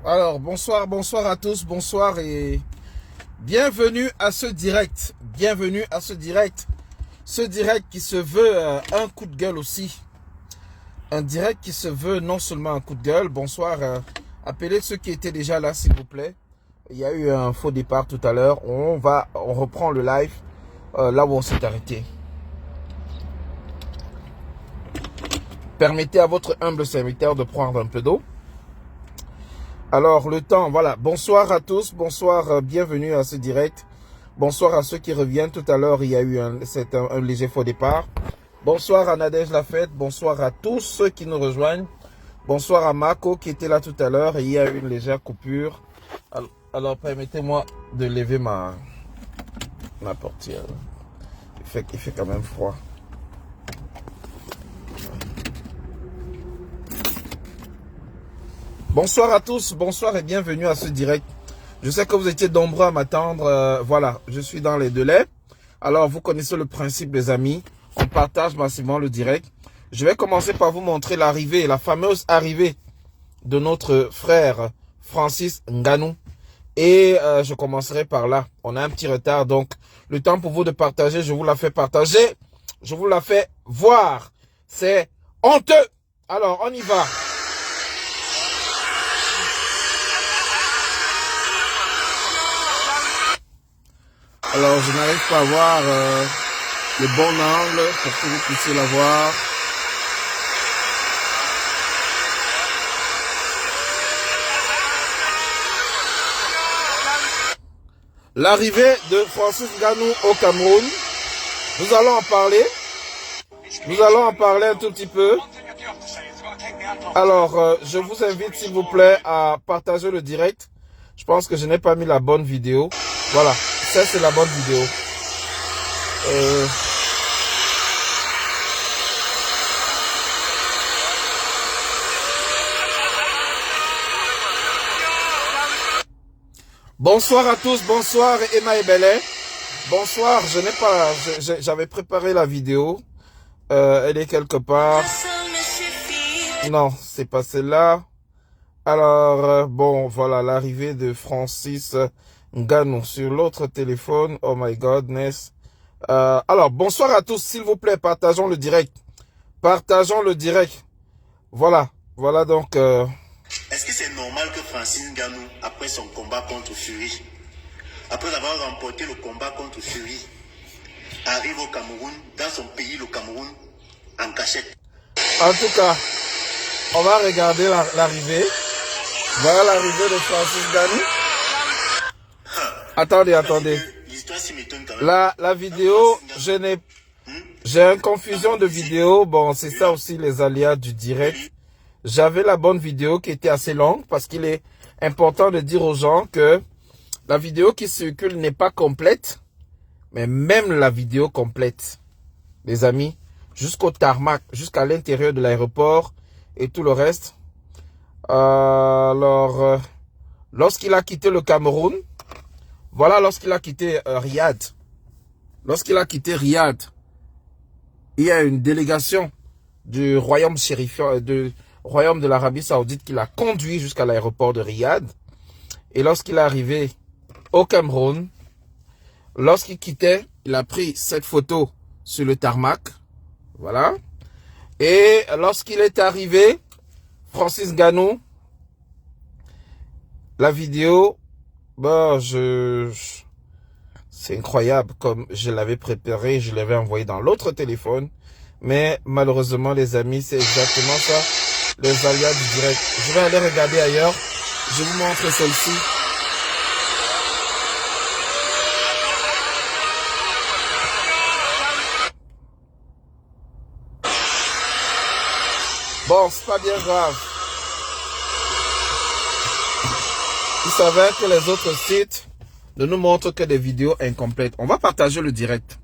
Alors, bonsoir à tous, bonsoir et bienvenue à ce direct. Bienvenue à ce direct. Ce direct qui se veut un coup de gueule aussi. Un direct qui se veut non seulement un coup de gueule. Bonsoir, appelez ceux qui étaient déjà là s'il vous plaît. Il y a eu un faux départ tout à l'heure. On reprend le live là où on s'est arrêté. Permettez à votre humble serviteur de prendre un peu d'eau. Alors, le temps, voilà. Bonsoir à tous. Bonsoir, bienvenue à ce direct. Bonsoir à ceux qui reviennent. Tout à l'heure, il y a eu un léger faux départ. Bonsoir à Nadège Lafette. Bonsoir à tous ceux qui nous rejoignent. Bonsoir à Marco qui était là tout à l'heure. Il y a eu une légère coupure. Alors permettez-moi de lever ma portière. Il fait quand même froid. Bonsoir à tous, bonsoir et bienvenue à ce direct. Je sais que vous étiez nombreux à m'attendre. Voilà, je suis dans les délais. Alors, vous connaissez le principe, les amis. On partage massivement le direct. Je vais commencer par vous montrer l'arrivée, la fameuse arrivée de notre frère Francis Ngannou. Et je commencerai par là. On a un petit retard, donc le temps pour vous de partager, je vous la fais partager. Je vous la fais voir. C'est honteux. Alors, on y va. Alors, je n'arrive pas à voir le bon angle pour que vous puissiez la voir. L'arrivée de Francis Ngannou au Cameroun. Nous allons en parler. Nous allons en parler un tout petit peu. Alors, je vous invite s'il vous plaît à partager le direct. Je pense que je n'ai pas mis la bonne vidéo. Voilà. Ça, c'est la bonne vidéo. Bonsoir à tous, bonsoir Emma et Belay. Bonsoir, j'avais préparé la vidéo. Elle est quelque part. Non, c'est pas celle-là. Alors, bon, voilà, l'arrivée de Francis Ngannou sur l'autre téléphone. Oh my godness. Alors, bonsoir à tous, s'il vous plaît, partageons le direct. Partageons le direct. Voilà, voilà donc... Est-ce que c'est normal que Francis Ngannou, après son combat contre Fury, après avoir remporté le combat contre Fury, arrive au Cameroun, dans son pays, le Cameroun, en cachette? En tout cas, on va regarder l'arrivée. Voilà l'arrivée de Francis Ngannou. Attendez. La vidéo, j'ai une confusion de vidéo. Bon, c'est ça aussi les aléas du direct. J'avais la bonne vidéo qui était assez longue parce qu'il est important de dire aux gens que la vidéo qui circule n'est pas complète. Mais même la vidéo complète, les amis, jusqu'au tarmac, jusqu'à l'intérieur de l'aéroport et tout le reste. Alors, lorsqu'il a quitté le Cameroun, voilà, lorsqu'il a quitté Riyad. Lorsqu'il a quitté Riyad, il y a une délégation du royaume royaume de l'Arabie Saoudite qui l'a conduit jusqu'à l'aéroport de Riyad. Et lorsqu'il est arrivé au Cameroun, lorsqu'il quittait, il a pris cette photo sur le tarmac. Voilà. Et lorsqu'il est arrivé, Francis Ngannou, la vidéo, bon, c'est incroyable, comme je l'avais préparé, je l'avais envoyé dans l'autre téléphone, mais malheureusement les amis, c'est exactement ça, les aléas du direct. Je vais aller regarder ailleurs, je vous montre celle-ci. Bon, c'est pas bien grave. Il s'avère que les autres sites ne nous montrent que des vidéos incomplètes. On va partager le direct.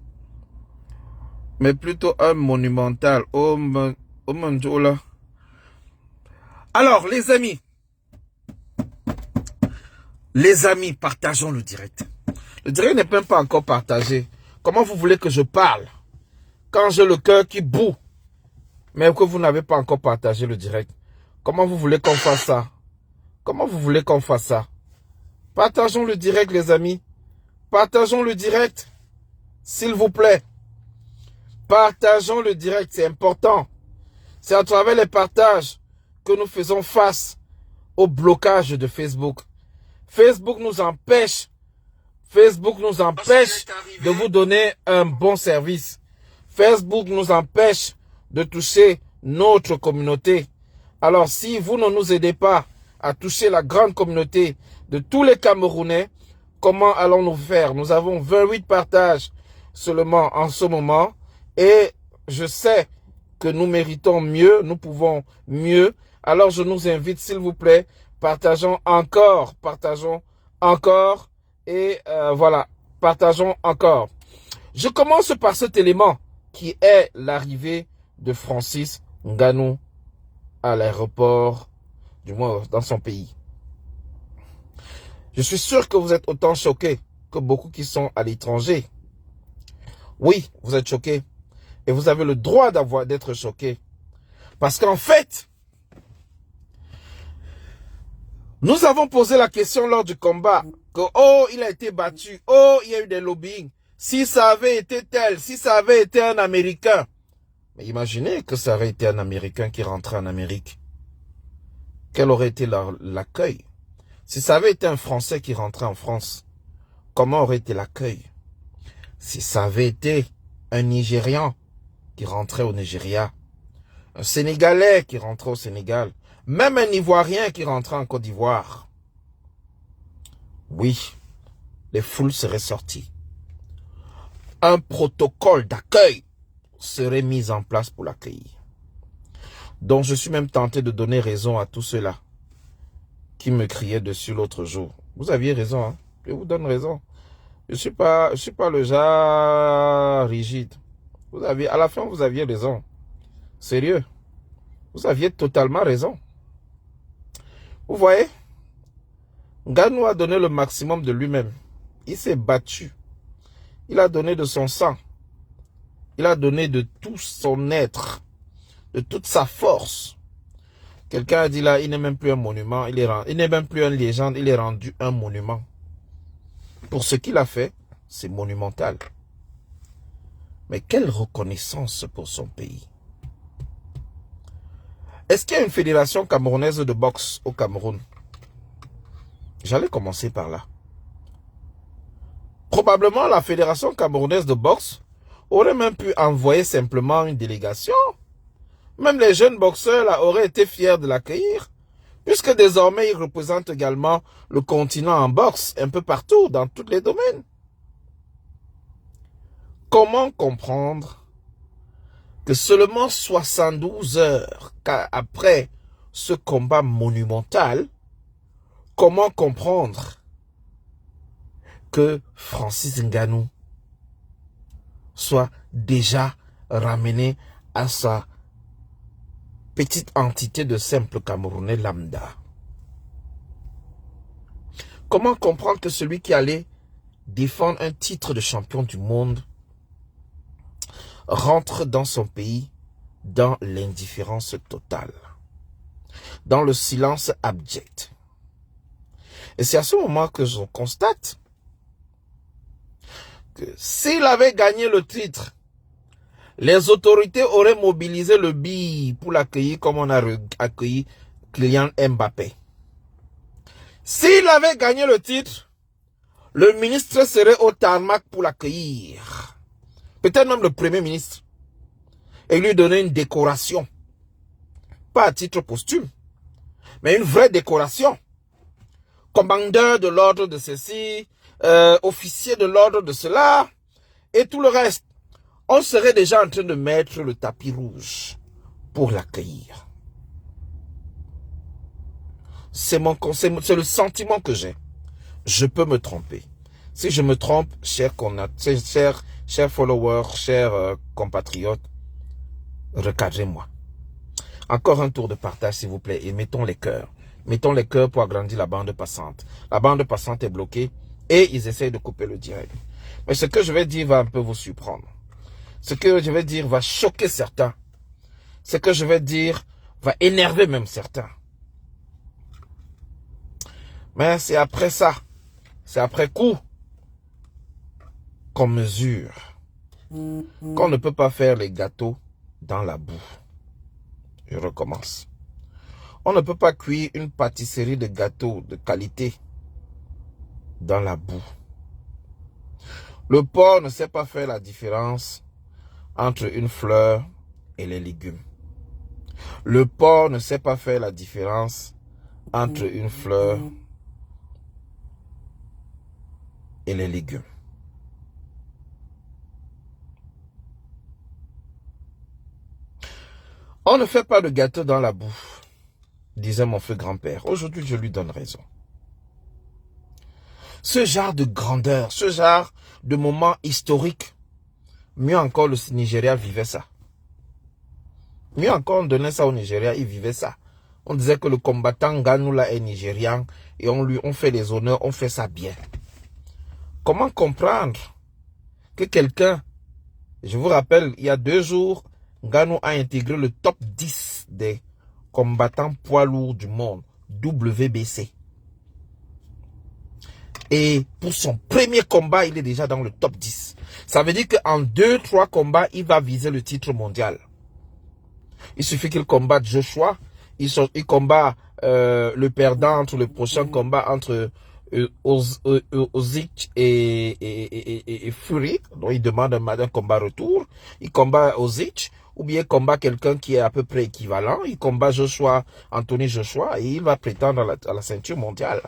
Mais plutôt un monumental. Oh mon Dieu là. Alors, les amis, partageons le direct. Le direct n'est même pas encore partagé. Comment vous voulez que je parle quand j'ai le cœur qui bout, mais que vous n'avez pas encore partagé le direct? Comment vous voulez qu'on fasse ça? Comment vous voulez qu'on fasse ça? Partageons le direct, les amis. Partageons le direct. S'il vous plaît. Partageons le direct, c'est important. C'est à travers les partages que nous faisons face au blocage de Facebook. Facebook nous empêche de vous donner un bon service. Facebook nous empêche de toucher notre communauté. Alors si vous ne nous aidez pas à toucher la grande communauté de tous les Camerounais, comment allons-nous faire? Nous avons 28 partages seulement en ce moment et je sais que nous méritons mieux, nous pouvons mieux. Alors je nous invite, s'il vous plaît, partageons encore et voilà, partageons encore. Je commence par cet élément qui est l'arrivée de Francis Ngannou à l'aéroport, du moins dans son pays. Je suis sûr que vous êtes autant choqués que beaucoup qui sont à l'étranger. Oui, vous êtes choqués. Et vous avez le droit d'être choqués. Parce qu'en fait, nous avons posé la question lors du combat que, oh, il a été battu, oh, il y a eu des lobbying. Si ça avait été tel, si ça avait été un Américain. Mais imaginez que ça aurait été un Américain qui rentrait en Amérique. Quel aurait été l'accueil? Si ça avait été un Français qui rentrait en France, comment aurait été l'accueil? Si ça avait été un Nigérian qui rentrait au Nigeria, un Sénégalais qui rentrait au Sénégal, même un Ivoirien qui rentrait en Côte d'Ivoire, oui, les foules seraient sorties. Un protocole d'accueil serait mis en place pour l'accueillir. Donc je suis même tenté de donner raison à tous ceux-là qui me criaient dessus l'autre jour. Vous aviez raison, hein? Je vous donne raison. Je suis pas le genre rigide. À la fin, vous aviez raison. Sérieux. Vous aviez totalement raison. Vous voyez? Ngannou a donné le maximum de lui-même. Il s'est battu. Il a donné de son sang. Il a donné de tout son être. De toute sa force. Quelqu'un a dit là, il n'est même plus un monument. Il n'est même plus une légende. Il est rendu un monument. Pour ce qu'il a fait, c'est monumental. Mais quelle reconnaissance pour son pays. Est-ce qu'il y a une fédération camerounaise de boxe au Cameroun? J'allais commencer par là. Probablement la fédération camerounaise de boxe aurait même pu envoyer simplement une délégation. Même les jeunes boxeurs là, auraient été fiers de l'accueillir. Puisque désormais, il représente également le continent en boxe, un peu partout, dans tous les domaines. Comment comprendre que seulement 72 heures après ce combat monumental, comment comprendre que Francis Ngannou soit déjà ramené à sa petite entité de simple Camerounais lambda? Comment comprendre que celui qui allait défendre un titre de champion du monde rentre dans son pays dans l'indifférence totale, dans le silence abject? Et c'est à ce moment que je constate que s'il avait gagné le titre, les autorités auraient mobilisé le BI pour l'accueillir comme on a accueilli Kylian Mbappé. S'il avait gagné le titre, le ministre serait au tarmac pour l'accueillir. Peut-être même le premier ministre. Et lui donner une décoration. Pas à titre posthume, mais une vraie décoration. Commandeur de l'ordre de ceci, officier de l'ordre de cela, et tout le reste. On serait déjà en train de mettre le tapis rouge pour l'accueillir. C'est le sentiment que j'ai. Je peux me tromper. Si je me trompe, chers followers, chers compatriotes, recadrez-moi. Encore un tour de partage, s'il vous plaît, et mettons les cœurs. Mettons les cœurs pour agrandir la bande passante. La bande passante est bloquée et ils essayent de couper le direct. Mais ce que je vais dire va un peu vous surprendre. Ce que je vais dire va choquer certains. Ce que je vais dire va énerver même certains. Mais c'est après ça, c'est après coup, qu'on mesure qu'on ne peut pas faire les gâteaux dans la boue. Je recommence. On ne peut pas cuire une pâtisserie de gâteaux de qualité dans la boue. Le porc ne sait pas faire la différence entre une fleur et les légumes. Le porc ne sait pas faire la différence entre une fleur et les légumes. On ne fait pas de gâteau dans la boue, disait mon feu grand-père. Aujourd'hui, je lui donne raison. Ce genre de grandeur, ce genre de moment historique, mieux encore le Nigeria vivait ça. Mieux encore, on donnait ça au Nigeria, il vivait ça. On disait que le combattant Nganou là est nigérian et on fait les honneurs, on fait ça bien. Comment comprendre que quelqu'un, je vous rappelle, il y a 2 jours, Nganou a intégré le top 10 des combattants poids lourds du monde, WBC. Et pour son premier combat, il est déjà dans le top 10. Ça veut dire qu'en 2-3 combats, il va viser le titre mondial. Il suffit qu'il combatte Joshua, il combat le perdant entre le prochain combat entre Usyk et Fury. Donc il demande un combat retour. Il combat Usyk ou bien il combat quelqu'un qui est à peu près équivalent. Il combat Anthony Joshua et il va prétendre à la ceinture mondiale.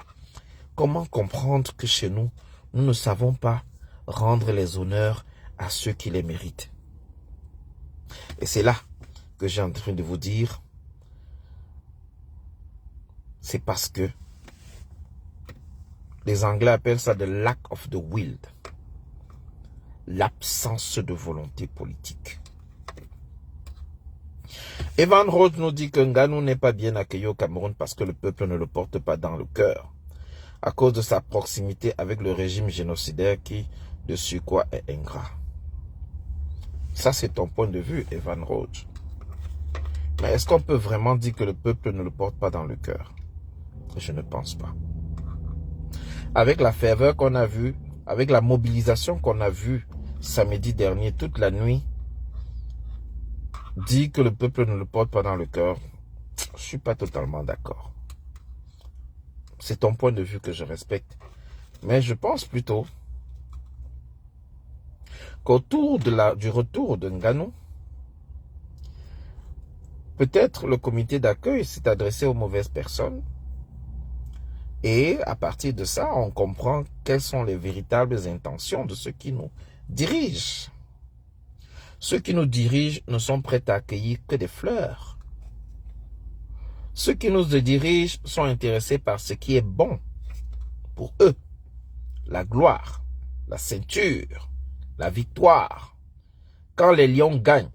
Comment comprendre que chez nous, nous ne savons pas rendre les honneurs à ceux qui les méritent? Et c'est là que j'ai en train de vous dire, c'est parce que les Anglais appellent ça the lack of the will, l'absence de volonté politique. Evan Rhodes nous dit que Nganou n'est pas bien accueilli au Cameroun parce que le peuple ne le porte pas dans le cœur, à cause de sa proximité avec le régime génocidaire qui, de surcroît, est ingrat. Ça, c'est ton point de vue, Evan Rhodes. Mais est-ce qu'on peut vraiment dire que le peuple ne le porte pas dans le cœur? Je ne pense pas. Avec la ferveur qu'on a vue, avec la mobilisation qu'on a vue samedi dernier, toute la nuit, dire que le peuple ne le porte pas dans le cœur, je ne suis pas totalement d'accord. C'est ton point de vue que je respecte. Mais je pense plutôt qu'autour du retour de Nganou, peut-être le comité d'accueil s'est adressé aux mauvaises personnes. Et à partir de ça, on comprend quelles sont les véritables intentions de ceux qui nous dirigent. Ceux qui nous dirigent ne sont prêts à accueillir que des fleurs. Ceux qui nous dirigent sont intéressés par ce qui est bon pour eux. La gloire, la ceinture, la victoire. Quand les lions gagnent,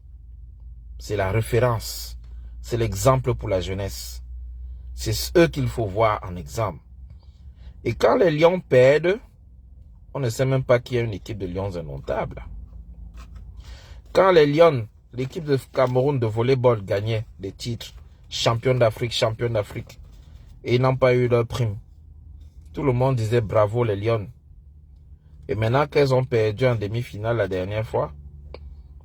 c'est la référence, c'est l'exemple pour la jeunesse. C'est eux qu'il faut voir en exemple. Et quand les lions perdent, on ne sait même pas qu'il y a une équipe de lions indomptables. Quand les lions, l'équipe de Cameroun de volleyball gagnait des titres, champion d'Afrique, et ils n'ont pas eu leur prime. Tout le monde disait bravo les lions. Et maintenant qu'elles ont perdu en demi-finale la dernière fois,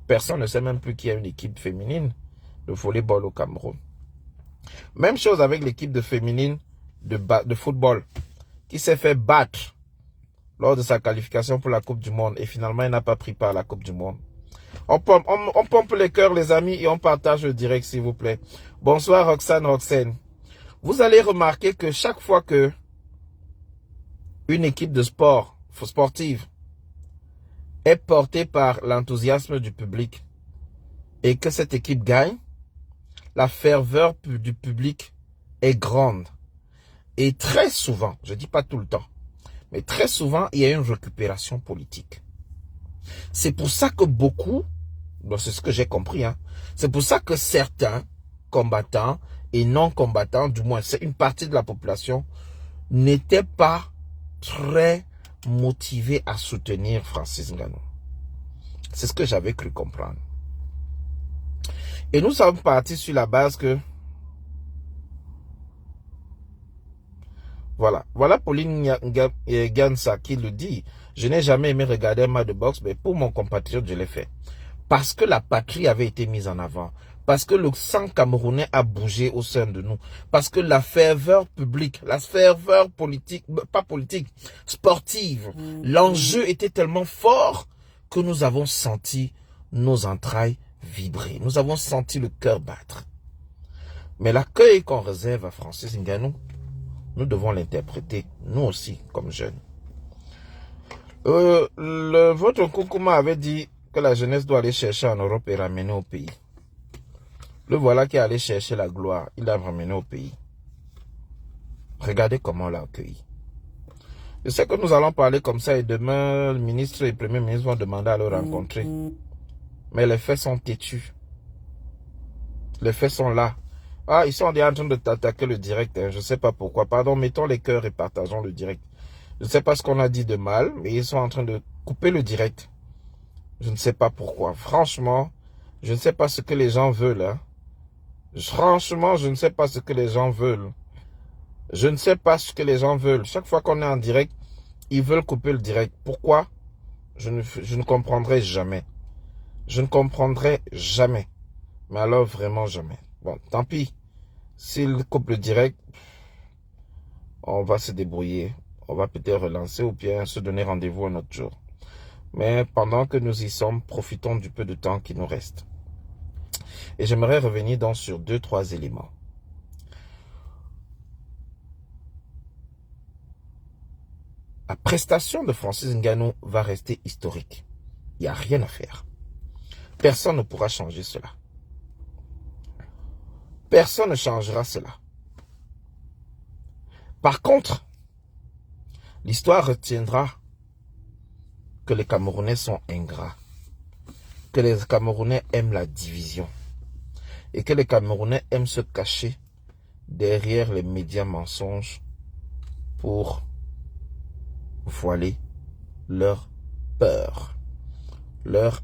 personne ne sait même plus qu'il y a une équipe féminine de volleyball au Cameroun. Même chose avec l'équipe de féminine de football qui s'est fait battre lors de sa qualification pour la Coupe du Monde et finalement elle n'a pas pris part à la Coupe du Monde. On pompe les cœurs les amis et on partage le direct s'il vous plaît. Bonsoir Roxane. Vous allez remarquer que chaque fois que une équipe de sportive est portée par l'enthousiasme du public et que cette équipe gagne, la ferveur du public est grande. Et très souvent, je ne dis pas tout le temps, mais très souvent, il y a une récupération politique. C'est pour ça que beaucoup, c'est ce que j'ai compris, c'est pour ça que certains combattants et non combattants, du moins c'est une partie de la population, n'étaient pas très motivés à soutenir Francis Nganou. C'est ce que j'avais cru comprendre. Et nous sommes partis sur la base que Voilà. Voilà Pauline Gansa qui le dit. Je n'ai jamais aimé regarder un match de boxe, mais pour mon compatriote, je l'ai fait. Parce que la patrie avait été mise en avant. Parce que le sang camerounais a bougé au sein de nous. Parce que la ferveur publique, la ferveur politique, pas politique, sportive, l'enjeu était tellement fort que nous avons senti nos entrailles vibrer. Nous avons senti le cœur battre. Mais l'accueil qu'on réserve à Francis Ngannou, nous devons l'interpréter, nous aussi, comme jeunes. Votre Koukouma avait dit que la jeunesse doit aller chercher en Europe et ramener au pays. Le voilà qui est allé chercher la gloire, il l'a ramené au pays. Regardez comment on l'a accueilli. Je sais que nous allons parler comme ça et demain, le ministre et le premier ministre vont demander à le rencontrer. Mais les faits sont têtus. Les faits sont là. Ah, ils sont déjà en train de t'attaquer le direct. Hein. Je ne sais pas pourquoi. Pardon, mettons les cœurs et partageons le direct. Je ne sais pas ce qu'on a dit de mal, mais ils sont en train de couper le direct. Je ne sais pas pourquoi. Franchement, je ne sais pas ce que les gens veulent. Hein. Franchement, je ne sais pas ce que les gens veulent. Je ne sais pas ce que les gens veulent. Chaque fois qu'on est en direct, ils veulent couper le direct. Pourquoi? Je ne comprendrai jamais. Je ne comprendrai jamais. Mais alors, vraiment jamais. Bon, tant pis. S'ils coupent le direct, on va se débrouiller. On va peut-être relancer ou bien se donner rendez-vous un autre jour. Mais pendant que nous y sommes, profitons du peu de temps qui nous reste. Et j'aimerais revenir donc sur 2-3 éléments. La prestation de Francis Ngannou va rester historique. Il n'y a rien à faire. Personne ne pourra changer cela. Personne ne changera cela. Par contre, l'histoire retiendra que les Camerounais sont ingrats, que les Camerounais aiment la division et que les Camerounais aiment se cacher derrière les médias mensonges pour voiler leur peur, leur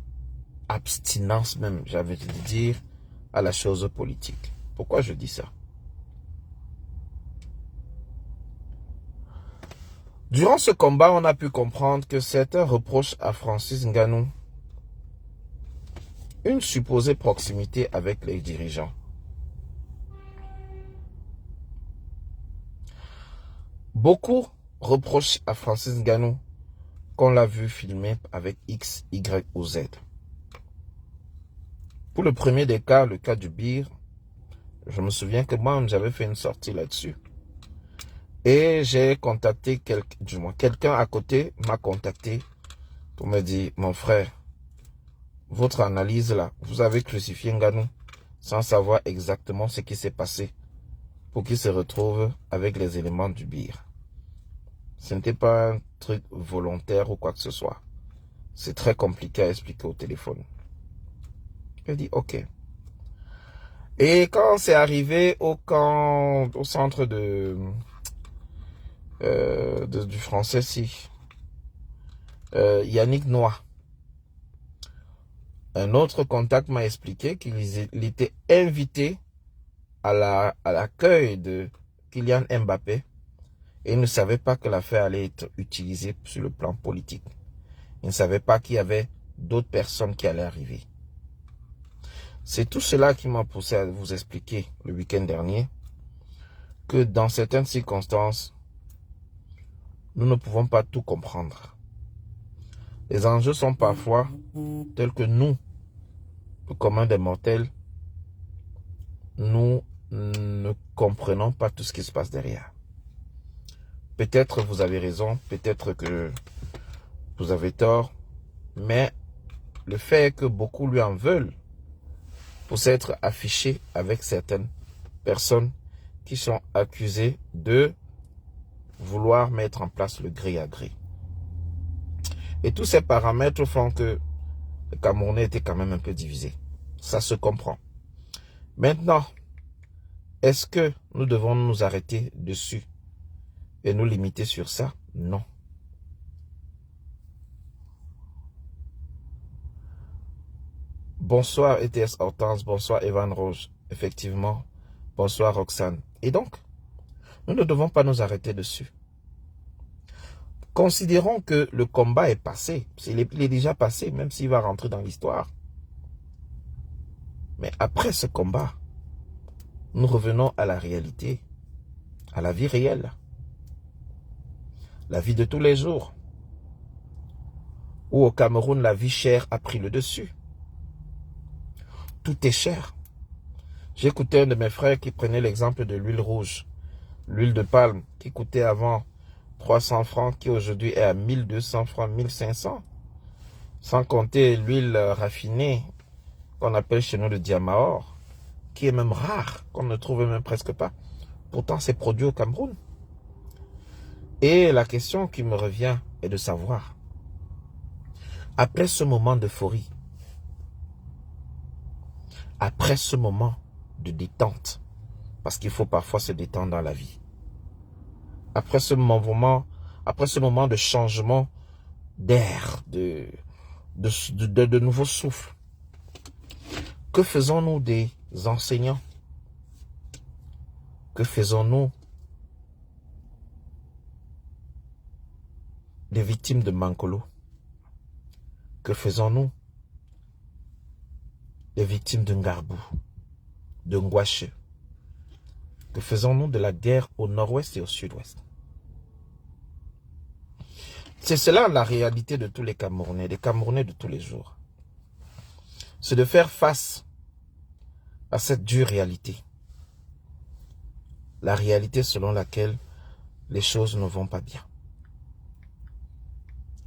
abstinence même, j'avais envie de dire, à la chose politique. Pourquoi je dis ça? Durant ce combat, on a pu comprendre que certains reprochent à Francis Ngannou une supposée proximité avec les dirigeants. Beaucoup reprochent à Francis Ngannou qu'on l'a vu filmer avec X, Y ou Z. Pour le premier des cas, le cas du Bir, je me souviens que moi, j'avais fait une sortie là-dessus. Et j'ai contacté quelqu'un à côté m'a contacté pour me dire, mon frère, votre analyse là, vous avez crucifié Ngannou sans savoir exactement ce qui s'est passé pour qu'il se retrouve avec les éléments du Bir. Ce n'était pas un truc volontaire ou quoi que ce soit. C'est très compliqué à expliquer au téléphone. J'ai dit ok. Et quand c'est arrivé au centre du français, si, Yannick Noah, un autre contact m'a expliqué qu'il était invité à l'accueil de Kylian Mbappé et il ne savait pas que l'affaire allait être utilisée sur le plan politique. Il ne savait pas qu'il y avait d'autres personnes qui allaient arriver. C'est tout cela qui m'a poussé à vous expliquer le week-end dernier que dans certaines circonstances, nous ne pouvons pas tout comprendre. Les enjeux sont parfois tels que nous, le commun des mortels, nous ne comprenons pas tout ce qui se passe derrière. Peut-être vous avez raison, peut-être que vous avez tort, mais le fait est que beaucoup lui en veulent pour s'être affiché avec certaines personnes qui sont accusées de vouloir mettre en place le gré à gré. Et tous ces paramètres font que le Camerounais était quand même un peu divisé. Ça se comprend. Maintenant, est-ce que nous devons nous arrêter dessus et nous limiter sur ça? Non. Bonsoir ETS Hortense, bonsoir Evan Roche, effectivement, bonsoir Roxane. Et donc, Nous ne devons pas nous arrêter dessus. Considérons que le combat est passé. Il est déjà passé, même s'il va rentrer dans l'histoire. Mais après ce combat, nous revenons à la réalité, à la vie réelle. La vie de tous les jours. Où au Cameroun, la vie chère a pris le dessus. Tout est cher. J'écoutais un de mes frères qui prenait l'exemple de l'huile rouge. L'huile de palme qui coûtait avant 300 francs, qui aujourd'hui est à 1200 francs, 1500. Sans compter l'huile raffinée qu'on appelle chez nous le diamahor, qui est même rare, qu'on ne trouve même presque pas. Pourtant, c'est produit au Cameroun. Et la question qui me revient est de savoir, après ce moment d'euphorie, après ce moment de détente, parce qu'il faut parfois se détendre dans la vie, après ce moment de changement d'air, de nouveaux souffles, que faisons-nous des enseignants? Que faisons-nous des victimes de Mankolo? Que faisons-nous des victimes de Ngarbou, de Ngwache? Que faisons-nous de la guerre au nord-ouest et au sud-ouest? C'est cela la réalité de tous les Camerounais de tous les jours. C'est de faire face à cette dure réalité. La réalité selon laquelle les choses ne vont pas bien.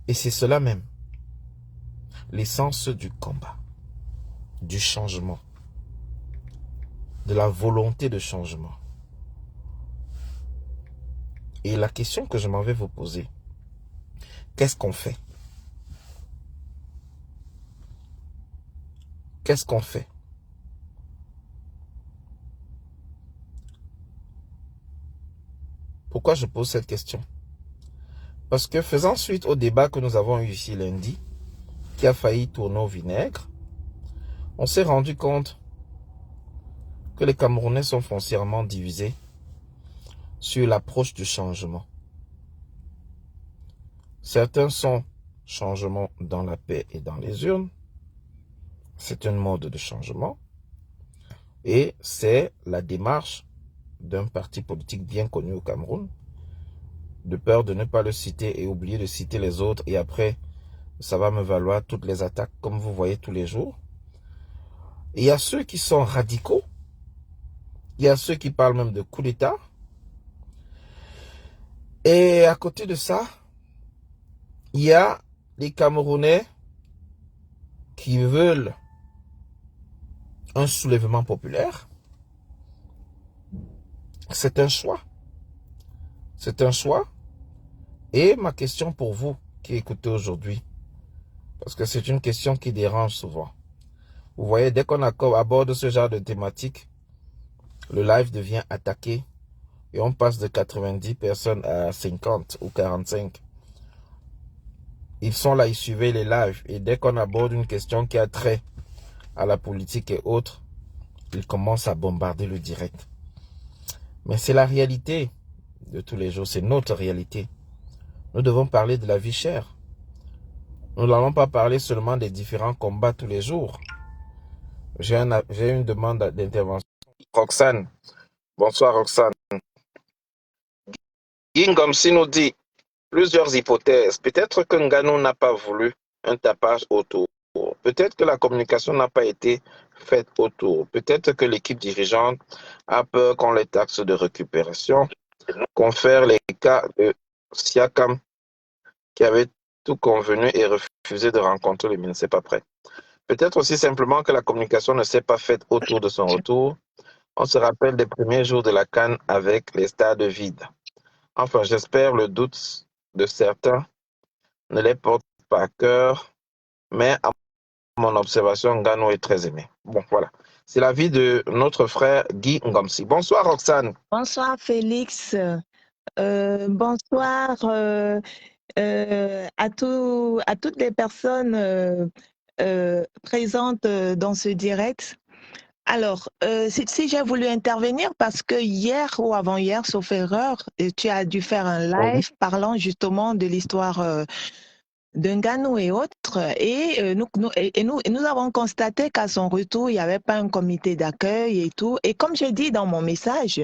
Et c'est cela même, l'essence du combat, du changement, de la volonté de changement. Et la question que je m'en vais vous poser, qu'est-ce qu'on fait? Qu'est-ce qu'on fait? Pourquoi je pose cette question? Parce que faisant suite au débat que nous avons eu ici lundi, qui a failli tourner au vinaigre, on s'est rendu compte que les Camerounais sont foncièrement divisés sur l'approche du changement. Certains sont changement dans la paix et dans les urnes. C'est un mode de changement. Et c'est la démarche d'un parti politique bien connu au Cameroun, de peur de ne pas le citer et oublier de citer les autres. Et après, ça va me valoir toutes les attaques, comme vous voyez tous les jours. Et il y a ceux qui sont radicaux. Il y a ceux qui parlent même de coup d'État. Et à côté de ça, il y a les Camerounais qui veulent un soulèvement populaire. C'est un choix. C'est un choix. Et ma question pour vous qui écoutez aujourd'hui, parce que c'est une question qui dérange souvent. Vous voyez, dès qu'on aborde ce genre de thématique, le live devient attaqué et on passe de 90 personnes à 50 ou 45. Ils sont là, ils suivaient les lives. Et dès qu'on aborde une question qui a trait à la politique et autres, ils commencent à bombarder le direct. Mais c'est la réalité de tous les jours, c'est notre réalité. Nous devons parler de la vie chère. Nous n'allons pas parler seulement des différents combats tous les jours. J'ai une demande d'intervention. Roxane. Bonsoir Roxane. Yingomsi nous dit plusieurs hypothèses. Peut-être que Ngannou n'a pas voulu un tapage autour. Peut-être que la communication n'a pas été faite autour. Peut-être que l'équipe dirigeante a peur qu'on les taxes de récupération confère les cas de Siakam qui avait tout convenu et refusé de rencontrer le ministre pas prêt. Peut-être aussi simplement que la communication ne s'est pas faite autour de son retour. On se rappelle des premiers jours de la CAN avec les stades vides. Enfin, j'espère le doute de certains ne les porte pas à cœur, mais à mon observation, Ngannou est très aimé. Bon, voilà. C'est l'avis de notre frère Guy Ngomsi. Bonsoir, Roxane. Bonsoir, Félix. Bonsoir à toutes les personnes présentes dans ce direct. Alors, si j'ai voulu intervenir parce que hier ou avant-hier, sauf erreur, tu as dû faire un Oui. live parlant justement de l'histoire d'Ngannou et autres. Et, nous avons constaté qu'à son retour, il n'y avait pas un comité d'accueil et tout. Et comme je dis dans mon message,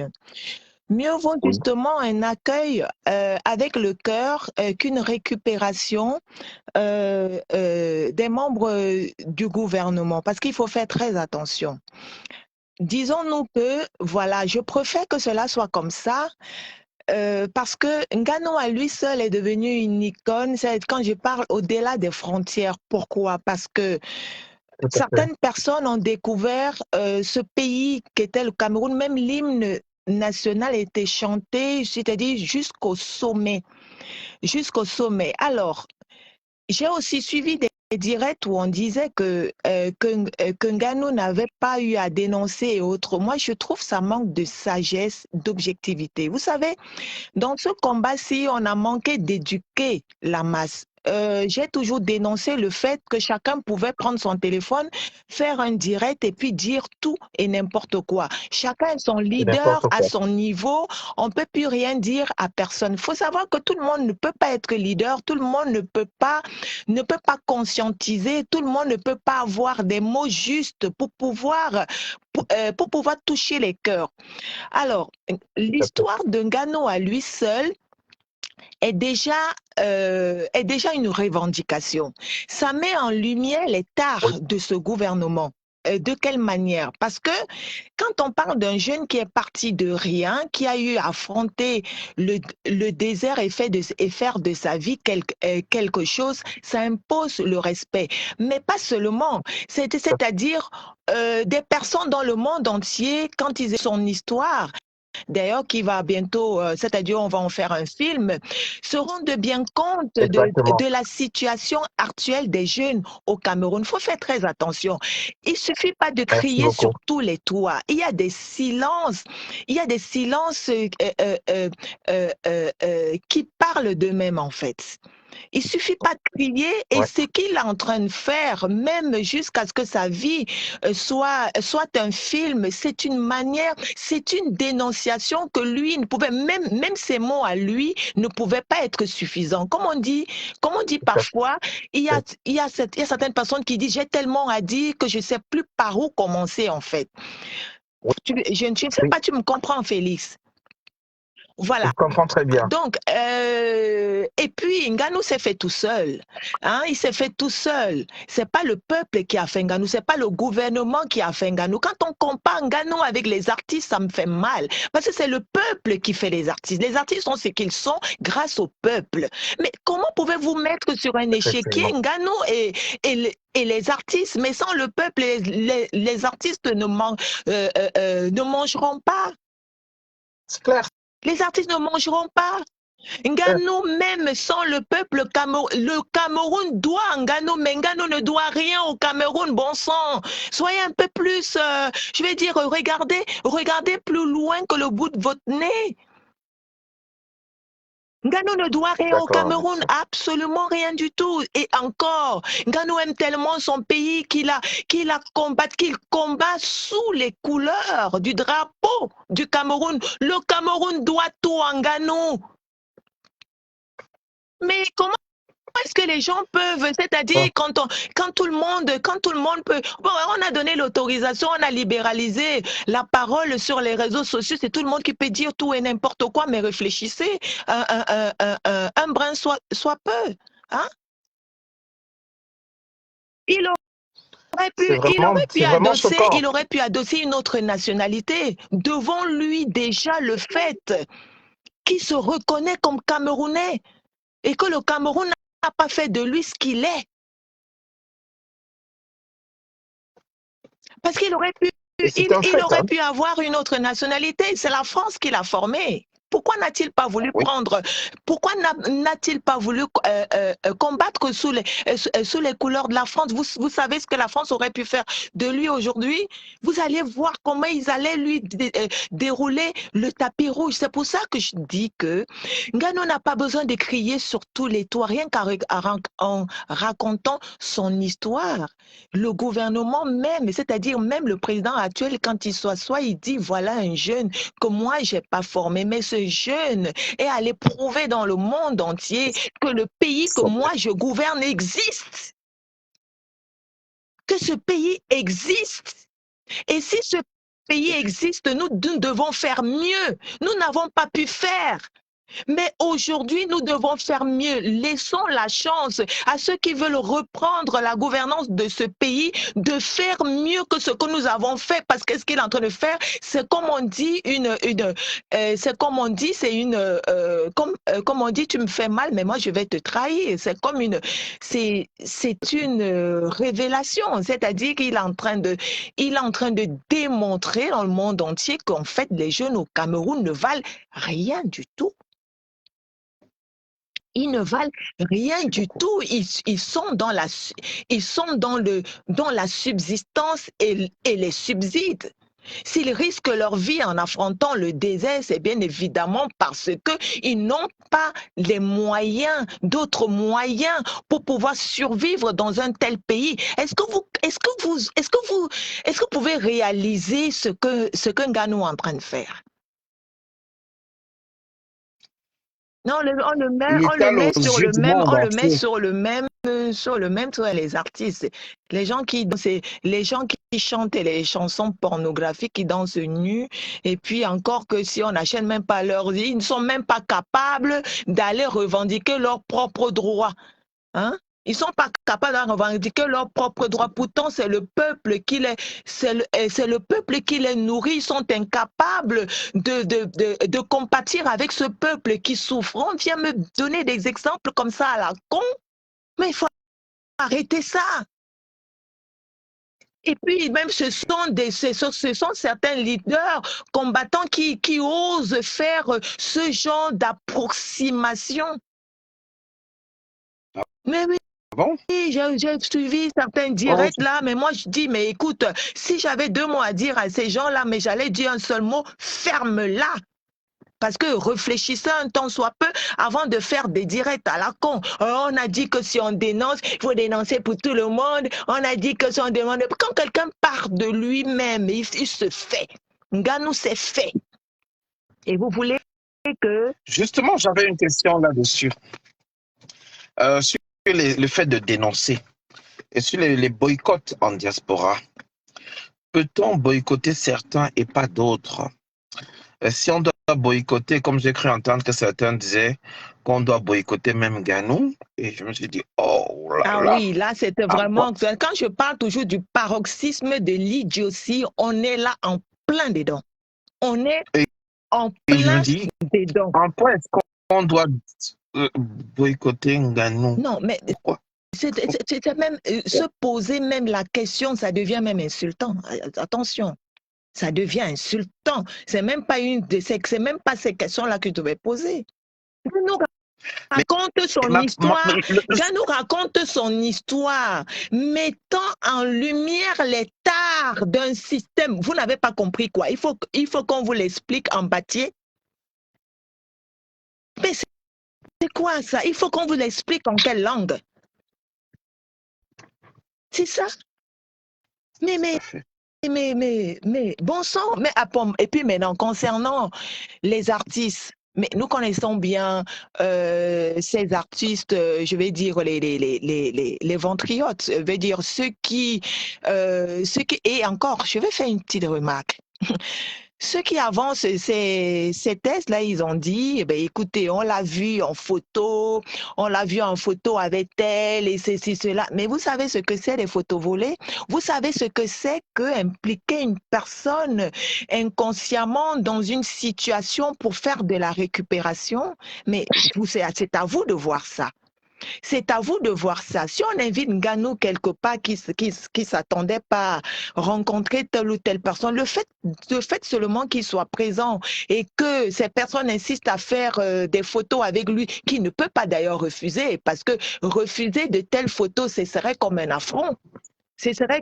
mieux vaut Oui. justement un accueil avec le cœur qu'une récupération des membres du gouvernement, parce qu'il faut faire très attention. Disons-nous que, voilà, je préfère que cela soit comme ça, parce que Ngannou à lui seul est devenu une icône. C'est quand je parle au-delà des frontières. Pourquoi? Parce que Tout à fait. certaines personnes ont découvert ce pays qu'était le Cameroun. Même l'hymne national était chanté, c'est-à-dire jusqu'au sommet, jusqu'au sommet. Alors, j'ai aussi suivi des directs où on disait que Ngannou n'avait pas eu à dénoncer et autres. Moi, je trouve ça manque de sagesse, d'objectivité. Vous savez, dans ce combat-ci, on a manqué d'éduquer la masse. J'ai toujours dénoncé le fait que chacun pouvait prendre son téléphone, faire un direct et puis dire tout et n'importe quoi. Chacun est son C'est leader n'importe à quoi. son niveau. On ne peut plus rien dire à personne. Il faut savoir que tout le monde ne peut pas être leader, tout le monde ne peut pas conscientiser, tout le monde ne peut pas avoir des mots justes pour pouvoir toucher les cœurs. Alors, Tout à fait. l'histoire de Ngannou à lui seul est déjà une revendication. Ça met en lumière les Oui. tares de ce gouvernement. De quelle manière? Parce que quand on parle d'un jeune qui est parti de rien, qui a eu à affronter le désert et faire de sa vie quelque chose, ça impose le respect. Mais pas seulement, c'est-à-dire des personnes dans le monde entier, quand ils ont son histoire, d'ailleurs qui va bientôt, c'est-à-dire on va en faire un film, se rendent bien compte de Exactement. la situation actuelle des jeunes au Cameroun. Il faut faire très attention. Il ne suffit pas de Merci crier sur beaucoup. tous les toits. Il y a des silences qui parlent d'eux-mêmes en fait. Il suffit pas de crier et Ouais. ce qu'il est en train de faire, même jusqu'à ce que sa vie soit un film, c'est une manière, c'est une dénonciation que lui ne pouvait, même ses mots à lui ne pouvaient pas être suffisants. Comme on dit Tout à parfois, il y a certaines personnes qui disent, j'ai tellement à dire que je ne sais plus par où commencer en fait. fait. Je ne sais Oui. pas, tu me comprends, Félix. Je Voilà. comprends très bien. Donc, et puis Ngannou s'est fait tout seul. Hein, il s'est fait tout seul. C'est pas le peuple qui a fait Ngannou, c'est pas le gouvernement qui a fait Ngannou. Quand on compare Ngannou avec les artistes, ça me fait mal. Parce que c'est le peuple qui fait les artistes. Les artistes sont ce qu'ils sont grâce au peuple. Mais comment pouvez-vous mettre sur un échiquier Effectivement. Ngannou et les artistes, mais sans le peuple, les artistes ne mangeront pas. C'est clair. Les artistes ne mangeront pas. C'est Ngannou, même sans le peuple, le Cameroun doit à Ngannou, mais Ngannou ne doit rien au Cameroun, bon sang. Soyez un peu plus, je vais dire, regardez plus loin que le bout de votre nez. Ngannou ne doit rien au d'accord avec Cameroun, ça. absolument rien du tout. Et encore, Ngannou aime tellement son pays qu'il combat sous les couleurs du drapeau du Cameroun. Le Cameroun doit tout à Ngannou. Mais comment est-ce que les gens peuvent, c'est-à-dire Bon, quand tout le monde peut, bon, on a donné l'autorisation, on a libéralisé la parole sur les réseaux sociaux, c'est tout le monde qui peut dire tout et n'importe quoi, mais réfléchissez, un brin soit peu, hein? Il aurait pu, il aurait pu c'est vraiment adosser, choquant. il aurait pu adosser une autre nationalité. Devant lui, déjà, le fait qu'il se reconnaît comme Camerounais et que le Cameroun n'a pas fait de lui ce qu'il est. Parce qu'il aurait pu, Et c'est il, un il fait, aurait hein. pu avoir une autre nationalité. C'est la France qui l'a formé. Pourquoi n'a-t-il pas voulu Oui. prendre, pourquoi n'a-t-il pas voulu combattre sous les couleurs de la France? Vous savez ce que la France aurait pu faire de lui aujourd'hui? Vous allez voir comment ils allaient lui dérouler le tapis rouge. C'est pour ça que je dis que Ngannou n'a pas besoin de crier sur tous les toits, rien qu'en racontant son histoire. Le gouvernement même, c'est-à-dire même le président actuel, quand il s'assoit, il dit voilà un jeune que moi j'ai pas formé, mais ce jeune est allé prouver dans le monde entier que le pays que moi je gouverne existe. Que ce pays existe. Et si ce pays existe, nous devons faire mieux. Nous n'avons pas pu faire. Mais aujourd'hui, nous devons faire mieux. Laissons la chance à ceux qui veulent reprendre la gouvernance de ce pays de faire mieux que ce que nous avons fait. Parce que ce qu'il est en train de faire, c'est comme on dit, comme on dit, tu me fais mal, mais moi je vais te trahir. C'est une révélation. C'est-à-dire qu'il est en train de démontrer dans le monde entier qu'en fait, les jeunes au Cameroun ne valent rien du tout. Ils ne valent rien du tout. Ils sont dans la subsistance et les subsides. S'ils risquent leur vie en affrontant le désert, c'est bien évidemment parce qu'ils n'ont pas les moyens, d'autres moyens pour pouvoir survivre dans un tel pays. Est-ce que vous pouvez réaliser ce que Ngannou est en train de faire? Non, on le met sur le même, sur les artistes. Les gens qui chantent les chansons pornographiques, qui dansent nus, et puis encore que si on n'achète même pas leur vie, ils ne sont même pas capables d'aller revendiquer leurs propres droits. Hein? Ils ne sont pas capables de revendiquer leurs propres droits. Pourtant, c'est le peuple qui les nourrit. Ils sont incapables de compatir avec ce peuple qui souffre. On vient me donner des exemples comme ça à la con. Mais il faut arrêter ça. Et puis même ce sont certains leaders combattants qui osent faire ce genre d'approximation. Mais oui. Bon. J'ai suivi certains directs là, mais moi je dis, mais écoute, si j'avais 2 mots à dire à ces gens-là, mais j'allais dire un seul mot, ferme-la. Parce que réfléchissez un temps soit peu avant de faire des directs à la con. On a dit que si on dénonce, il faut dénoncer pour tout le monde. On a dit que si on demande... Quand quelqu'un part de lui-même, il se fait. Ngannou s'est fait. Et vous voulez que... Justement, j'avais une question là-dessus. Sur le fait de dénoncer et sur les boycotts en diaspora, peut-on boycotter certains et pas d'autres? Si on doit boycotter, comme j'ai cru entendre que certains disaient qu'on doit boycotter même Ngannou, et je me suis dit, oh là là. Ah oui, là c'était vraiment... Quand je parle toujours du paroxysme de l'idiotie, on est là en plein dedans. On est en plein dedans. En quoi est-ce qu'on doit boycotter Ngannou? Non, mais pourquoi? C'est même se poser même la question, ça devient même insultant. Attention, ça devient insultant. C'est même pas ces questions-là que tu devais poser. Nous raconte son histoire. Ngannou raconte son histoire, mettant en lumière les tares d'un système. Vous n'avez pas compris quoi? Il faut qu'on vous l'explique en bâtier. Mais c'est quoi ça? Il faut qu'on vous l'explique en quelle langue? C'est ça. Mais, bon sang. Et puis maintenant, concernant les artistes, mais nous connaissons bien ces artistes, je vais dire les ventriotes, je vais dire ceux qui, et encore, je vais faire une petite remarque. Ceux qui avancent ces tests-là, ils ont dit, eh ben, écoutez, on l'a vu en photo avec elle et ceci, cela. Mais vous savez ce que c'est les photos volées? Vous savez ce que c'est que impliquer une personne inconsciemment dans une situation pour faire de la récupération? Mais c'est à vous de voir ça. C'est à vous de voir ça. Si on invite Ngannou quelque part qui s'attendait pas à rencontrer telle ou telle personne, le fait seulement qu'il soit présent et que ces personnes insistent à faire des photos avec lui, qui ne peut pas d'ailleurs refuser, parce que refuser de telles photos, ce serait comme un affront. Ce serait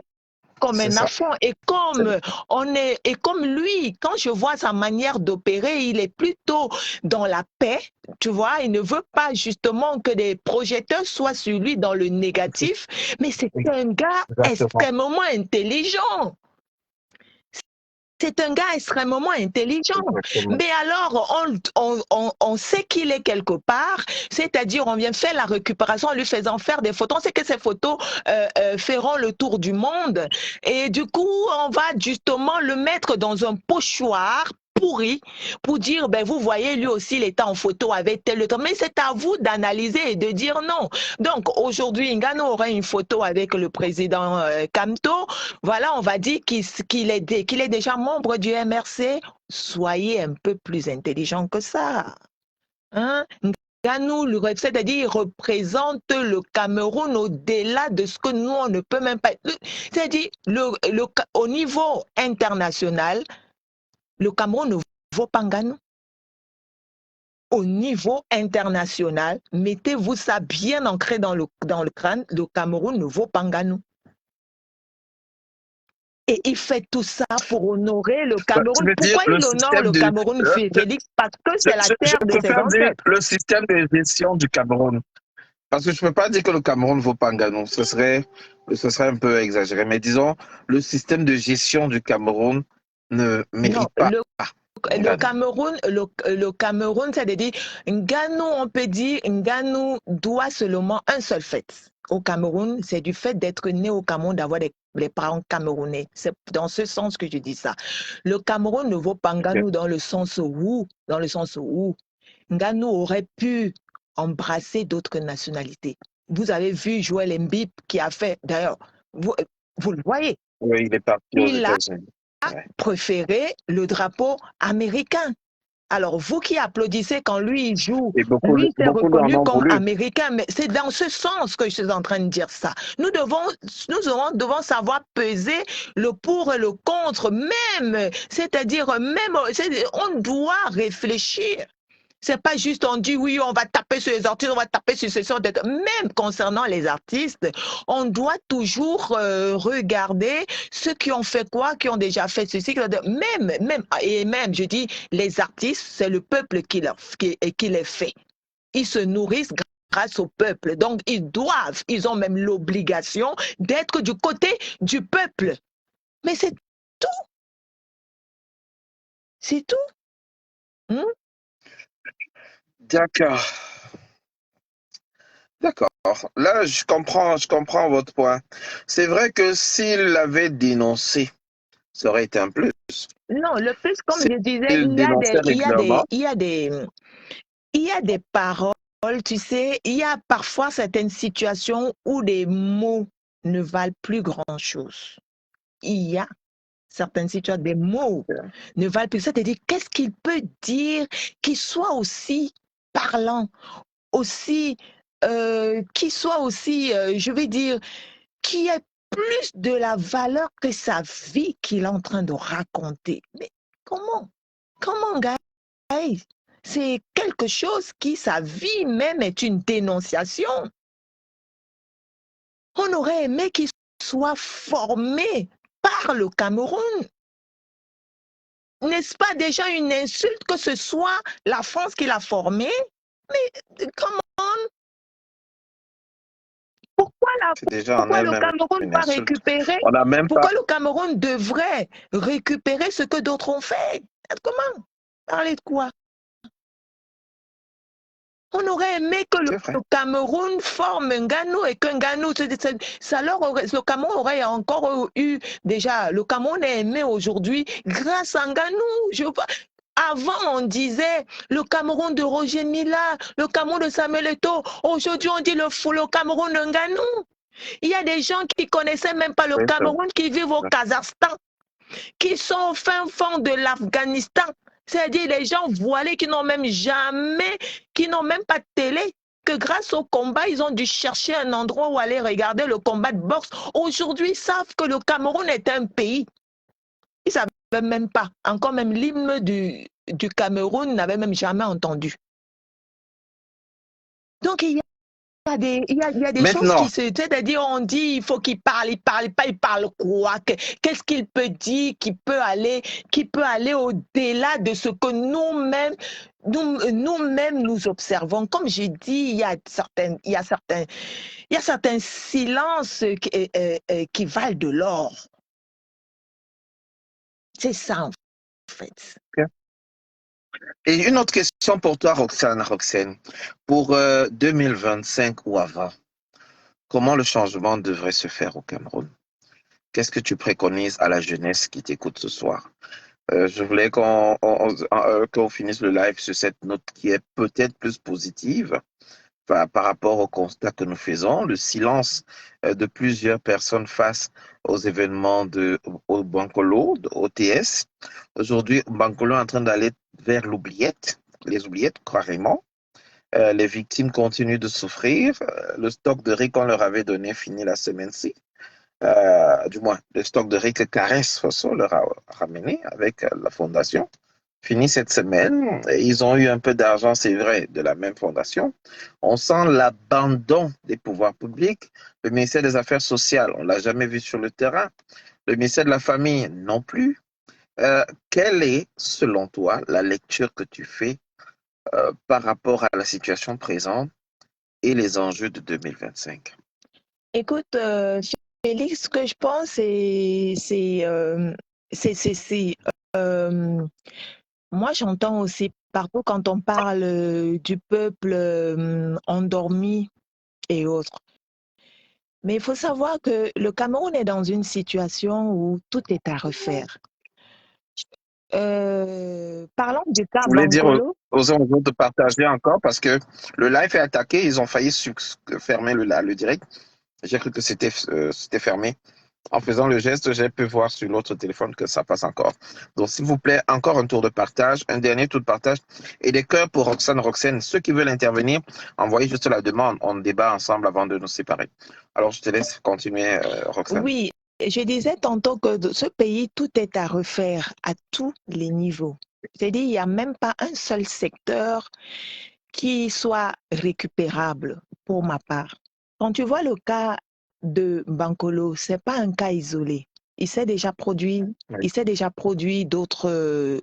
comme C'est un ça. affront. Et comme lui, quand je vois sa manière d'opérer, il est plutôt dans la paix, tu vois. Il ne veut pas justement que des projecteurs soient sur lui dans le négatif, mais c'est un gars Exactement. extrêmement intelligent. C'est un gars extrêmement intelligent. Exactement. Mais alors, on sait qu'il est quelque part, c'est-à-dire on vient faire la récupération en lui faisant faire des photos. On sait que ces photos feront le tour du monde. Et du coup, on va justement le mettre dans un pochoir pourri pour dire, ben vous voyez, lui aussi, il était en photo avec tel autre. Mais c'est à vous d'analyser et de dire non. Donc, aujourd'hui, Ngannou aurait une photo avec le président Kamto. Voilà, on va dire qu'il est déjà membre du MRC. Soyez un peu plus intelligent que ça. Hein? Ngannou, c'est-à-dire, il représente le Cameroun au-delà de ce que nous, on ne peut même pas. C'est-à-dire, au niveau international, le Cameroun ne vaut pas Ngannou. Au niveau international, mettez-vous ça bien ancré dans le crâne, le Cameroun ne vaut pas Ngannou. Et il fait tout ça pour honorer le Cameroun. Pourquoi il honore le Cameroun, Félix? Parce que c'est la terre de ses préfère dire ancêtres. le système de gestion du Cameroun. Parce que je ne peux pas dire que le Cameroun vaut pas Ngannou. Ce serait un peu exagéré. Mais disons, le système de gestion du Cameroun ne mérite pas. Le Cameroun, c'est-à-dire, Ngannou, on peut dire, Ngannou doit seulement un seul fait. Au Cameroun, c'est du fait d'être né au Cameroun, d'avoir les parents camerounais. C'est dans ce sens que je dis ça. Le Cameroun ne vaut pas Ngannou dans le sens où Ngannou aurait pu embrasser d'autres nationalités. Vous avez vu Joël Embiid qui a fait, d'ailleurs, vous le voyez. Oui, il est parti aux États-Unis. Préféré le drapeau américain. Alors, vous qui applaudissez quand lui il joue, lui, c'est reconnu comme américain, mais c'est dans ce sens que je suis en train de dire ça. Nous devons savoir peser le pour et le contre, même, c'est-à-dire, on doit réfléchir. C'est pas juste on dit oui, on va taper sur les artistes, on va taper sur ces sortes de... Même concernant les artistes, on doit toujours regarder ceux qui ont fait quoi, qui ont déjà fait ceci, même, je dis, les artistes, c'est le peuple qui les fait. Ils se nourrissent grâce au peuple. Donc, ils ont même l'obligation d'être du côté du peuple. Mais c'est tout. C'est tout. D'accord. D'accord. Là, je comprends votre point. C'est vrai que s'il l'avait dénoncé, ça aurait été un plus. Non, le plus, comme je disais, il y a des paroles, tu sais, il y a parfois certaines situations où des mots ne valent plus grand-chose. Il y a certaines situations, des mots ne valent plus. C'est-à-dire, qu'est-ce qu'il peut dire qui soit aussi parlant, qui soit aussi, je vais dire, qui ait plus de la valeur que sa vie qu'il est en train de raconter. Mais comment, guys? C'est quelque chose qui, sa vie même, est une dénonciation. On aurait aimé qu'il soit formé par le Cameroun. N'est-ce pas déjà une insulte que ce soit la France qui l'a formé? Mais comment? Pourquoi le Cameroun va récupérer? Pourquoi le Cameroun devrait récupérer ce que d'autres ont fait? Comment? Parler de quoi? On aurait aimé que le Cameroun forme Ngannou et que Ngannou, le Cameroun aurait encore eu déjà, le Cameroun est aimé aujourd'hui grâce à Ngannou. Avant, on disait le Cameroun de Roger Mila, le Cameroun de Samuel Eto'o. Aujourd'hui, on dit le Cameroun de Ngannou. Il y a des gens qui ne connaissaient même pas le Cameroun, qui vivent au Kazakhstan, qui sont au fin fond de l'Afghanistan. C'est-à-dire les gens voilés qui n'ont même pas de télé. que grâce au combat, ils ont dû chercher un endroit où aller regarder le combat de boxe. Aujourd'hui, ils savent que le Cameroun est un pays. Ils ne savaient même pas. Encore même l'hymne du Cameroun n'avait même jamais entendu. Donc, il y a des choses Maintenant, qui se... C'est-à-dire, on dit, il faut qu'il parle, il parle pas, il parle quoi? Qu'est-ce qu'il peut dire qui peut aller au-delà de ce que nous-mêmes nous observons? Comme j'ai dit, il y a certains silences qui valent de l'or. C'est ça, en fait. et une autre question pour toi, Roxane. Pour 2025 ou avant, comment le changement devrait se faire au Cameroun? Qu'est-ce que tu préconises à la jeunesse qui t'écoute ce soir? Je voulais qu'on finisse le live sur cette note qui est peut-être plus positive par rapport au constat que nous faisons, le silence de plusieurs personnes face aux événements au Bankolo, au TS. Aujourd'hui, Bankolo est en train d'aller vers les oubliettes, carrément. Les victimes continuent de souffrir. Le stock de riz qu'on leur avait donné finit la semaine-ci. Du moins, le stock de riz que Caresse Fosso leur a ramené avec la fondation finit cette semaine. Et ils ont eu un peu d'argent, c'est vrai, de la même fondation. On sent l'abandon des pouvoirs publics. Le ministère des Affaires sociales, on ne l'a jamais vu sur le terrain. Le ministère de la Famille, non plus. Quelle est, selon toi, la lecture que tu fais par rapport à la situation présente et les enjeux de 2025? Écoute, Félix, ce que je pense, moi, j'entends aussi partout quand on parle du peuple endormi et autres. Mais il faut savoir que le Cameroun est dans une situation où tout est à refaire. Parlons du cas Je voulais dire Bankolo. aux gens de partager encore parce que le live est attaqué. Ils ont failli fermer le direct. J'ai cru que c'était fermé. En faisant le geste, j'ai pu voir sur l'autre téléphone que ça passe encore. Donc, s'il vous plaît, encore un tour de partage, un dernier tour de partage et des cœurs pour Roxane. Ceux qui veulent intervenir, envoyez juste la demande. On débat ensemble avant de nous séparer. Alors, je te laisse continuer, Roxane. Oui, je disais tantôt que ce pays, tout est à refaire à tous les niveaux. C'est-à-dire, il n'y a même pas un seul secteur qui soit récupérable pour ma part. Quand tu vois le cas de Bankolo, ce n'est pas un cas isolé. Il s'est déjà produit, d'autres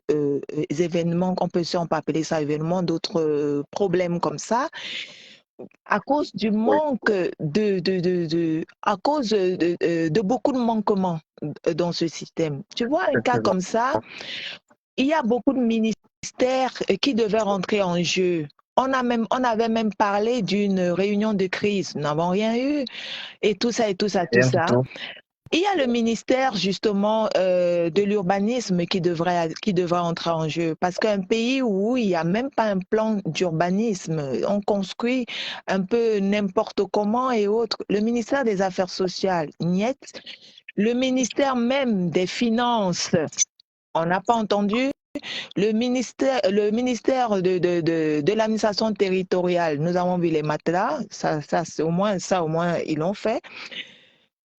événements, on peut appeler ça événements, d'autres problèmes comme ça, à cause du manque à cause de beaucoup de manquements dans ce système. Tu vois un cas comme ça, il y a beaucoup de ministères qui devaient rentrer en jeu. On avait même parlé d'une réunion de crise. Nous n'avons rien eu. Et tout ça. Il y a le ministère justement de l'urbanisme qui devrait entrer en jeu. Parce qu'un pays où il n'y a même pas un plan d'urbanisme, on construit un peu n'importe comment et autres. Le ministère des Affaires sociales, niet. Le ministère même des Finances, on n'a pas entendu. Le ministère de l'administration territoriale, nous avons vu les matelas, ça au moins, ils l'ont fait.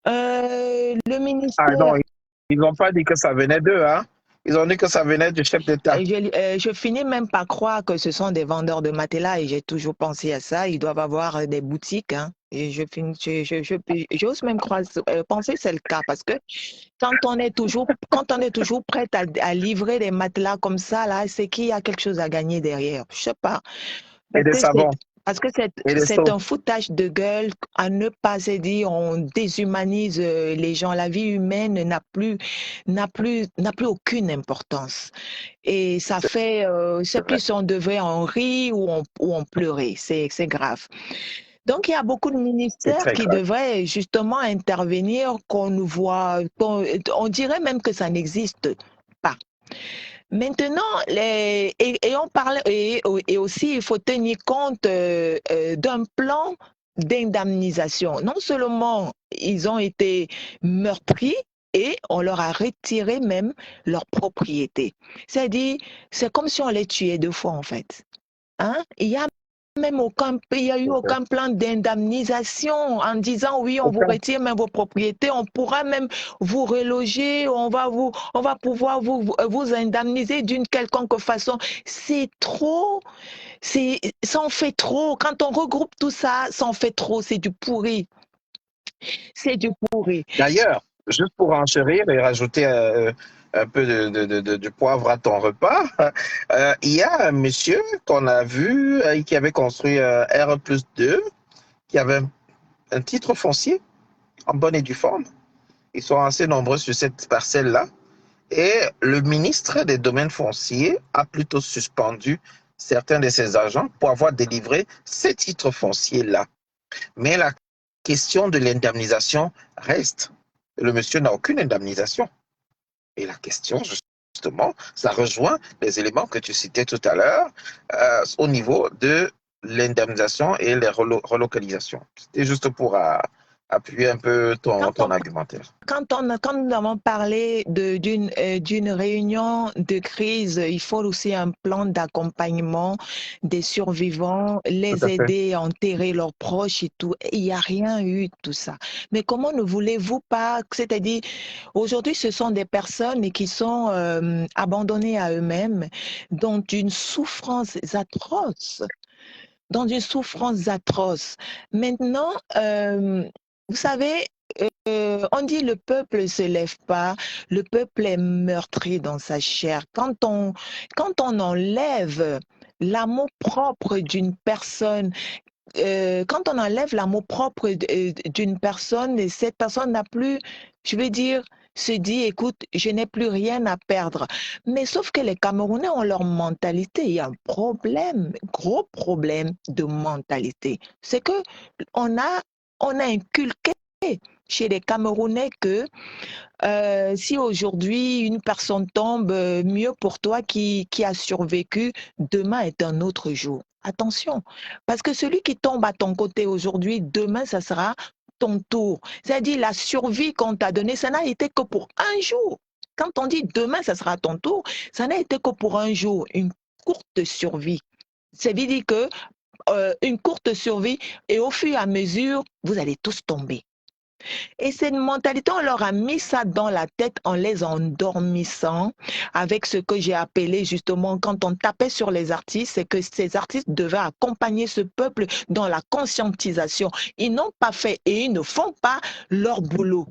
Le ministère... Ah non, ils n'ont pas dit que ça venait d'eux, hein? Ils ont dit que ça venait du chef d'État. Je finis même par croire que ce sont des vendeurs de matelas et j'ai toujours pensé à ça. Ils doivent avoir des boutiques, hein. Et j'ose même penser que c'est le cas parce que quand on est toujours prêt à livrer des matelas comme ça, là, c'est qu'il y a quelque chose à gagner derrière. Je sais pas. Et des savons. Parce que c'est un foutage de gueule à ne pas se dire on déshumanise les gens. La vie humaine n'a plus aucune importance. Et ça fait, c'est plus si on devrait en rire ou on pleurer. C'est grave. Donc, il y a beaucoup de ministères qui devraient justement intervenir, qu'on nous voit, on dirait même que ça n'existe pas. Maintenant, on parle, et aussi, il faut tenir compte d'un plan d'indemnisation. Non seulement ils ont été meurtris, et on leur a retiré même leur propriété. C'est-à-dire, c'est comme si on les tuait deux fois en fait. Hein? Il y a même il y a eu aucun plan d'indemnisation en disant oui, on vous retire même vos propriétés, on pourra même vous reloger, on va pouvoir vous indemniser d'une quelconque façon. C'est trop, ça en fait trop. Quand on regroupe tout ça, ça en fait trop. C'est du pourri. C'est du pourri. D'ailleurs, juste pour enchérir et rajouter un peu de poivre à ton repas, il y a un monsieur qu'on a vu qui avait construit R+2, qui avait un titre foncier en bonne et due forme. Ils sont assez nombreux sur cette parcelle-là. Et le ministre des Domaines fonciers a plutôt suspendu certains de ses agents pour avoir délivré ces titres fonciers-là. Mais la question de l'indemnisation reste. Le monsieur n'a aucune indemnisation. Et la question, justement, ça rejoint les éléments que tu citais tout à l'heure au niveau de l'indemnisation et les relocalisations. C'était juste pour appuyer un peu ton argumentaire. Quand nous avons parlé d'une réunion de crise, il faut aussi un plan d'accompagnement des survivants, les aider à enterrer leurs proches et tout. Il n'y a rien eu de tout ça. Mais comment ne voulez-vous pas, c'est-à-dire, aujourd'hui, ce sont des personnes qui sont abandonnées à eux-mêmes, dans une souffrance atroce. Maintenant, vous savez, on dit le peuple ne se lève pas, le peuple est meurtri dans sa chair. Quand on enlève l'amour propre d'une personne, quand on enlève l'amour propre d'une personne, et cette personne n'a plus, je veux dire, se dit, écoute, je n'ai plus rien à perdre. Mais sauf que les Camerounais ont leur mentalité. Il y a un problème, gros problème de mentalité. C'est que on a inculqué chez les Camerounais que si aujourd'hui une personne tombe, mieux pour toi qui a survécu, demain est un autre jour. Attention, parce que celui qui tombe à ton côté aujourd'hui, demain, ça sera ton tour. C'est-à-dire la survie qu'on t'a donnée, ça n'a été que pour un jour. Quand on dit demain, ça sera ton tour, ça n'a été que pour un jour, une courte survie. Ça veut dire que une courte survie et au fur et à mesure, vous allez tous tomber. Et cette mentalité, on leur a mis ça dans la tête en les endormissant avec ce que j'ai appelé justement, quand on tapait sur les artistes, c'est que ces artistes devaient accompagner ce peuple dans la conscientisation. Ils n'ont pas fait et ils ne font pas leur boulot.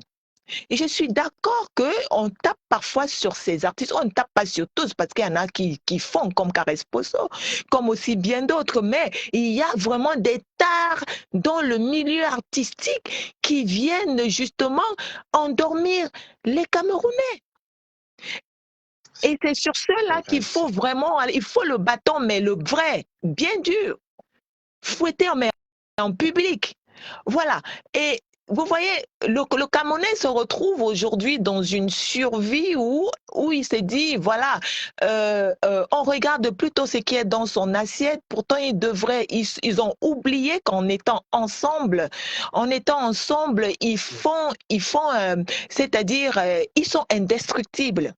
Et je suis d'accord qu'on tape parfois sur ces artistes, on ne tape pas sur tous parce qu'il y en a qui font comme Caresse Posso, comme aussi bien d'autres, mais il y a vraiment des tares dans le milieu artistique qui viennent justement endormir les Camerounais. Et c'est sur ceux-là qu'il faut vraiment, il faut le bâton, mais le vrai, bien dur, fouetter en public. Voilà. Et vous voyez, le Camerounais se retrouve aujourd'hui dans une survie où il se dit, voilà, on regarde plutôt ce qui est dans son assiette. Pourtant, ils ont oublié qu'en étant ensemble, ils font, c'est-à-dire, ils sont indestructibles.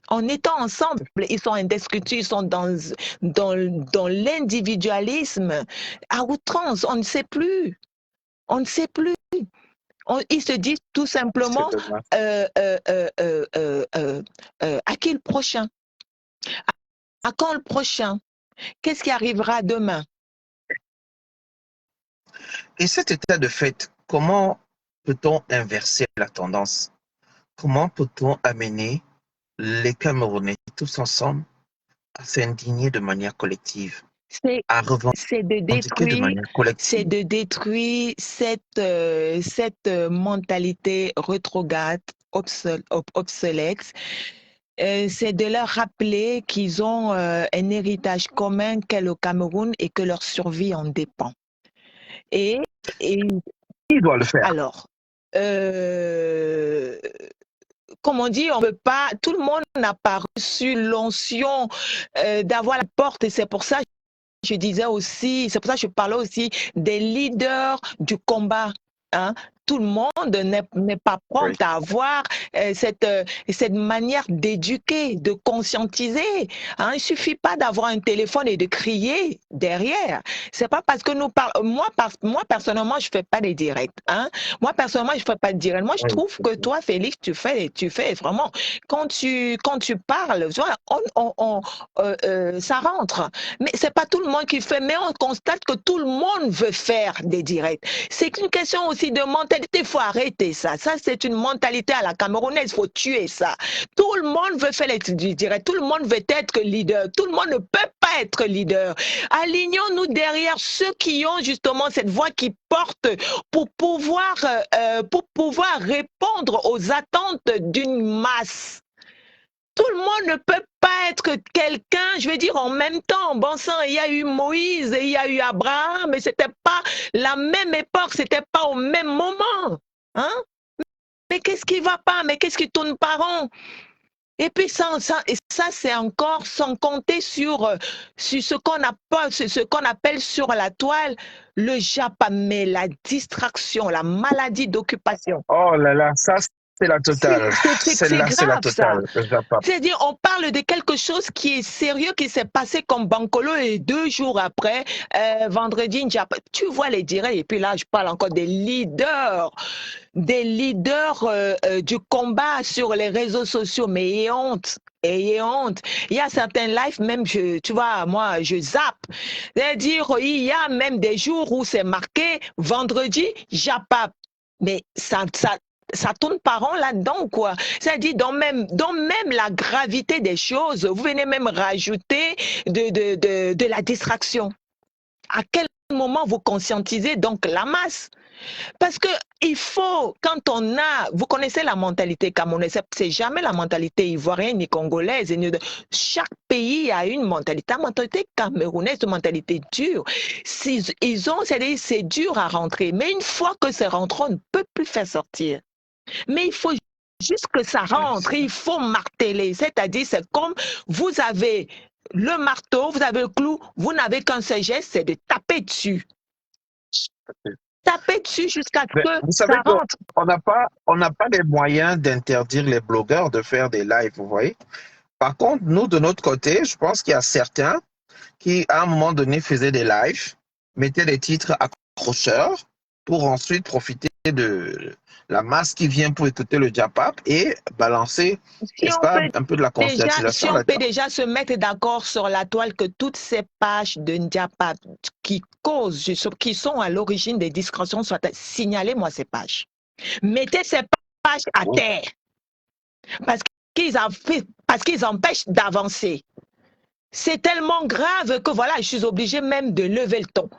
En étant ensemble, ils sont indestructibles, ils sont dans l'individualisme à outrance. On ne sait plus. On ne sait plus. Ils se disent tout simplement à qui le prochain? À quand le prochain? Qu'est-ce qui arrivera demain? Et cet état de fait, comment peut-on inverser la tendance? Comment peut-on amener les Camerounais tous ensemble à s'indigner de manière collective? C'est de détruire cette mentalité rétrograde, obsolète. C'est de leur rappeler qu'ils ont un héritage commun qu'est le Cameroun et que leur survie en dépend. Et qui doit le faire? Alors, comme on dit, on peut pas, tout le monde n'a pas reçu l'onction d'avoir la porte, et c'est pour ça je disais aussi, c'est pour ça que je parlais aussi des leaders du combat. Hein. tout le monde n'est pas Oui. prompt à avoir cette manière d'éduquer, de conscientiser. Hein. Il ne suffit pas d'avoir un téléphone et de crier derrière. C'est pas parce que nous parlons. Moi, personnellement, je ne fais pas des directs. Hein. Moi, personnellement, je ne fais pas de direct. Moi, je Oui. trouve que toi, Félix, tu fais vraiment. Quand tu parles, tu vois, ça rentre. Mais c'est pas tout le monde qui fait. Mais on constate que tout le monde veut faire des directs. C'est une question aussi de mentalité. Il faut arrêter ça. Ça, c'est une mentalité à la camerounaise. Il faut tuer ça. Tout le monde veut faire du direct. Tout le monde veut être leader. Tout le monde ne peut pas être leader. Alignons-nous derrière ceux qui ont justement cette voix qui porte pour pouvoir répondre aux attentes d'une masse. Tout le monde ne peut pas être quelqu'un, je veux dire, en même temps. Bon sang, il y a eu Moïse et il y a eu Abraham, mais c'était pas la même époque, c'était pas au même moment. Hein? Mais qu'est-ce qui va pas? Mais qu'est-ce qui tourne pas rond? Et puis ça c'est encore sans compter sur ce qu'on appelle sur la toile le japa, mais la distraction, la maladie d'occupation. Oh là là, ça c'est la totale. C'est Celle-là, c'est la grave ça. totale. Le Japon. C'est-à-dire, on parle de quelque chose qui est sérieux, qui s'est passé comme Bankolo et 2 jours après, vendredi, tu vois les directs, et puis là, je parle encore des leaders du combat sur les réseaux sociaux, mais ayez honte. Ayez honte. Il y a certains lives, même, tu vois, moi, je zappe. C'est-à-dire, il y a même des jours où c'est marqué vendredi, Japap. Mais ça tourne pas rond là-dedans, quoi. C'est-à-dire, dans même la gravité des choses, vous venez même rajouter de la distraction. À quel moment vous conscientisez donc la masse? Parce que il faut, quand vous connaissez la mentalité camerounaise, c'est jamais la mentalité ivoirienne ni congolaise. Chaque pays a une mentalité. La mentalité camerounaise, une mentalité dure. C'est dur à rentrer. Mais une fois que c'est rentré, on ne peut plus faire sortir. Mais il faut juste que ça rentre, il faut marteler. C'est-à-dire, c'est comme vous avez le marteau, vous avez le clou, vous n'avez qu'un seul geste, c'est de taper dessus. Taper dessus jusqu'à ce que vous savez ça rentre. On n'a pas les moyens d'interdire les blogueurs de faire des lives, vous voyez. Par contre, nous, de notre côté, je pense qu'il y a certains qui, à un moment donné, faisaient des lives, mettaient des titres accrocheurs pour ensuite profiter de la masse qui vient pour écouter le Japap et balancer, n'est-ce pas, un peu de la conscientisation. Si on peut déjà se mettre d'accord sur la toile que toutes ces pages de Japap qui sont à l'origine des discussions soient signalées, moi, ces pages. Mettez ces pages à terre parce qu'ils empêchent d'avancer. C'est tellement grave que voilà, je suis obligée même de lever le ton.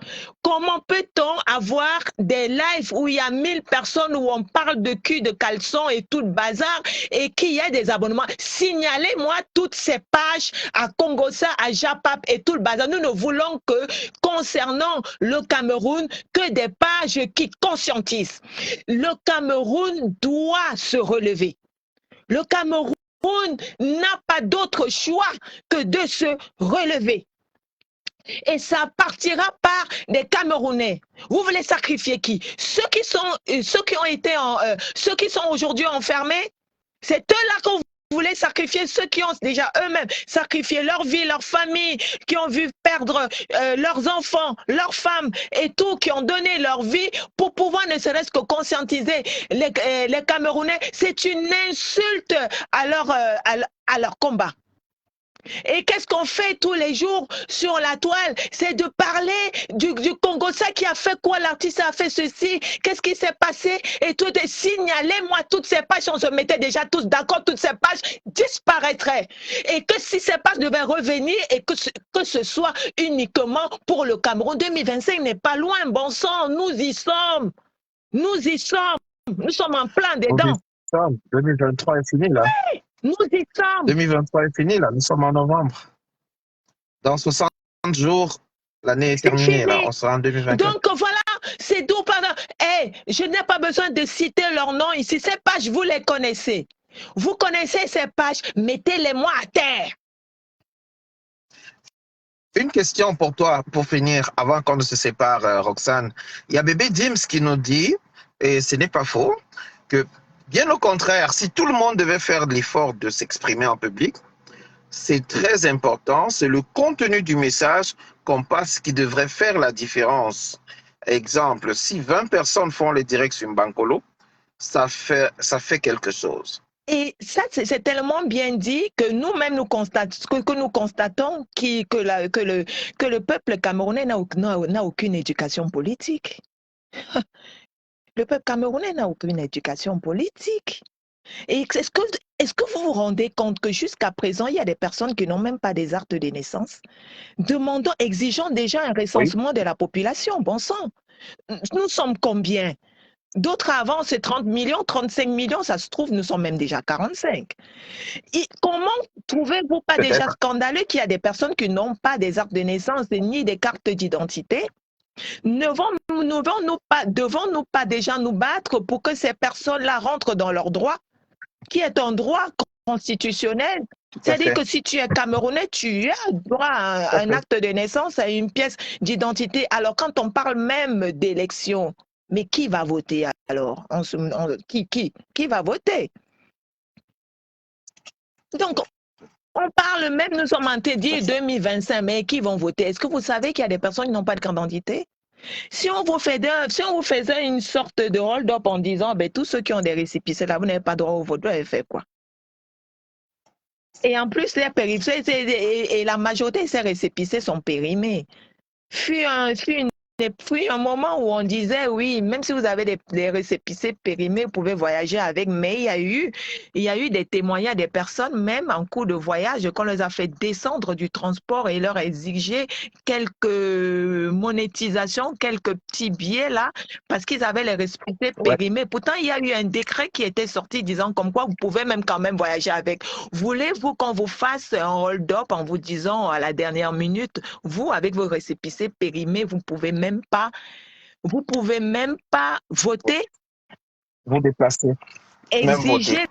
Comment peut-on avoir des lives où il y a 1000 personnes où on parle de cul, de caleçon et tout le bazar et qu'il y a des abonnements? Signalez-moi toutes ces pages à Congossa, à Japap et tout le bazar. Nous ne voulons que, concernant le Cameroun, que des pages qui conscientisent. Le Cameroun doit se relever. Le Cameroun n'a pas d'autre choix que de se relever. Et ça partira par des Camerounais. Vous voulez sacrifier qui? Ceux qui sont aujourd'hui enfermés, c'est eux-là que vous voulez sacrifier, ceux qui ont déjà eux-mêmes sacrifié leur vie, leur famille, qui ont vu perdre leurs enfants, leurs femmes et tout, qui ont donné leur vie pour pouvoir ne serait-ce que conscientiser les Camerounais. C'est une insulte à leur combat. Et qu'est-ce qu'on fait tous les jours sur la toile? C'est de parler du Congossa qui a fait quoi, l'artiste a fait ceci, qu'est-ce qui s'est passé et tout. Signalez-moi toutes ces pages, on se mettait déjà tous d'accord, toutes ces pages disparaîtraient. Et que si ces pages devaient revenir et que ce soit uniquement pour le Cameroun, 2025 n'est pas loin, bon sang, nous y sommes. Nous y sommes. Nous sommes en plein dedans. 2023 est fini là. Oui. Nous y sommes. 2023 est fini, là. Nous sommes en novembre. Dans 60 jours, l'année est terminée, là. On sera en 2024. Donc voilà, c'est d'où pendant. Hey, je n'ai pas besoin de citer leur nom ici. Ces pages, vous les connaissez. Vous connaissez ces pages, mettez-les-moi à terre. Une question pour toi, pour finir, avant qu'on ne se sépare, Roxane. Il y a Bébé Dims qui nous dit Et ce n'est pas faux que, bien au contraire, si tout le monde devait faire l'effort de s'exprimer en public, c'est très important, c'est le contenu du message qu'on passe qui devrait faire la différence. Exemple, si 20 personnes font les directs sur Bankolo, ça fait quelque chose. Et ça, c'est tellement bien dit que nous-mêmes, que nous constatons que le peuple camerounais n'a aucune éducation politique. Le peuple camerounais n'a aucune éducation politique. Et est-ce que vous vous rendez compte que jusqu'à présent, il y a des personnes qui n'ont même pas des actes de naissance, exigeant déjà un Oui, recensement de la population, bon sang. Nous sommes combien? D'autres avant, c'est 30 millions, 35 millions, ça se trouve, nous sommes même déjà 45. Et comment trouvez-vous pas déjà peut-être. scandaleux qu'il y a des personnes qui n'ont pas des actes de naissance ni des cartes d'identité? Devons-nous pas déjà nous battre pour que ces personnes-là rentrent dans leurs droits, qui est un droit constitutionnel? Tout à C'est-à-dire fait. que si tu es Camerounais, tu as droit Tout à à un fait. acte de naissance, à une pièce d'identité. Alors quand on parle même d'élection, mais qui va voter alors? Qui va voter? Donc, on parle même, nous sommes en Tout à TD fait. 2025, mais qui vont voter? Est-ce que vous savez qu'il y a des personnes qui n'ont pas de carte d'identité? Si on vous faisait une sorte de hold-up en disant, ben, tous ceux qui ont des récépissés là, vous n'avez pas droit au vote, vous avez fait quoi? Et en plus, les et la majorité de ces récépissés sont périmés. Fut un moment où on disait, oui, même si vous avez des récépissés périmés, vous pouvez voyager avec, mais il y a eu des témoignages des personnes, même en cours de voyage, qu'on les a fait descendre du transport et leur exiger quelques monétisations, quelques petits billets là, parce qu'ils avaient les récépissés Ouais. périmés. Pourtant, il y a eu un décret qui était sorti disant comme quoi vous pouvez même quand même voyager avec. Voulez-vous qu'on vous fasse un hold-up en vous disant à la dernière minute, vous, avec vos récépissés périmés, vous pouvez même pas voter, Vous déplacez, même voter.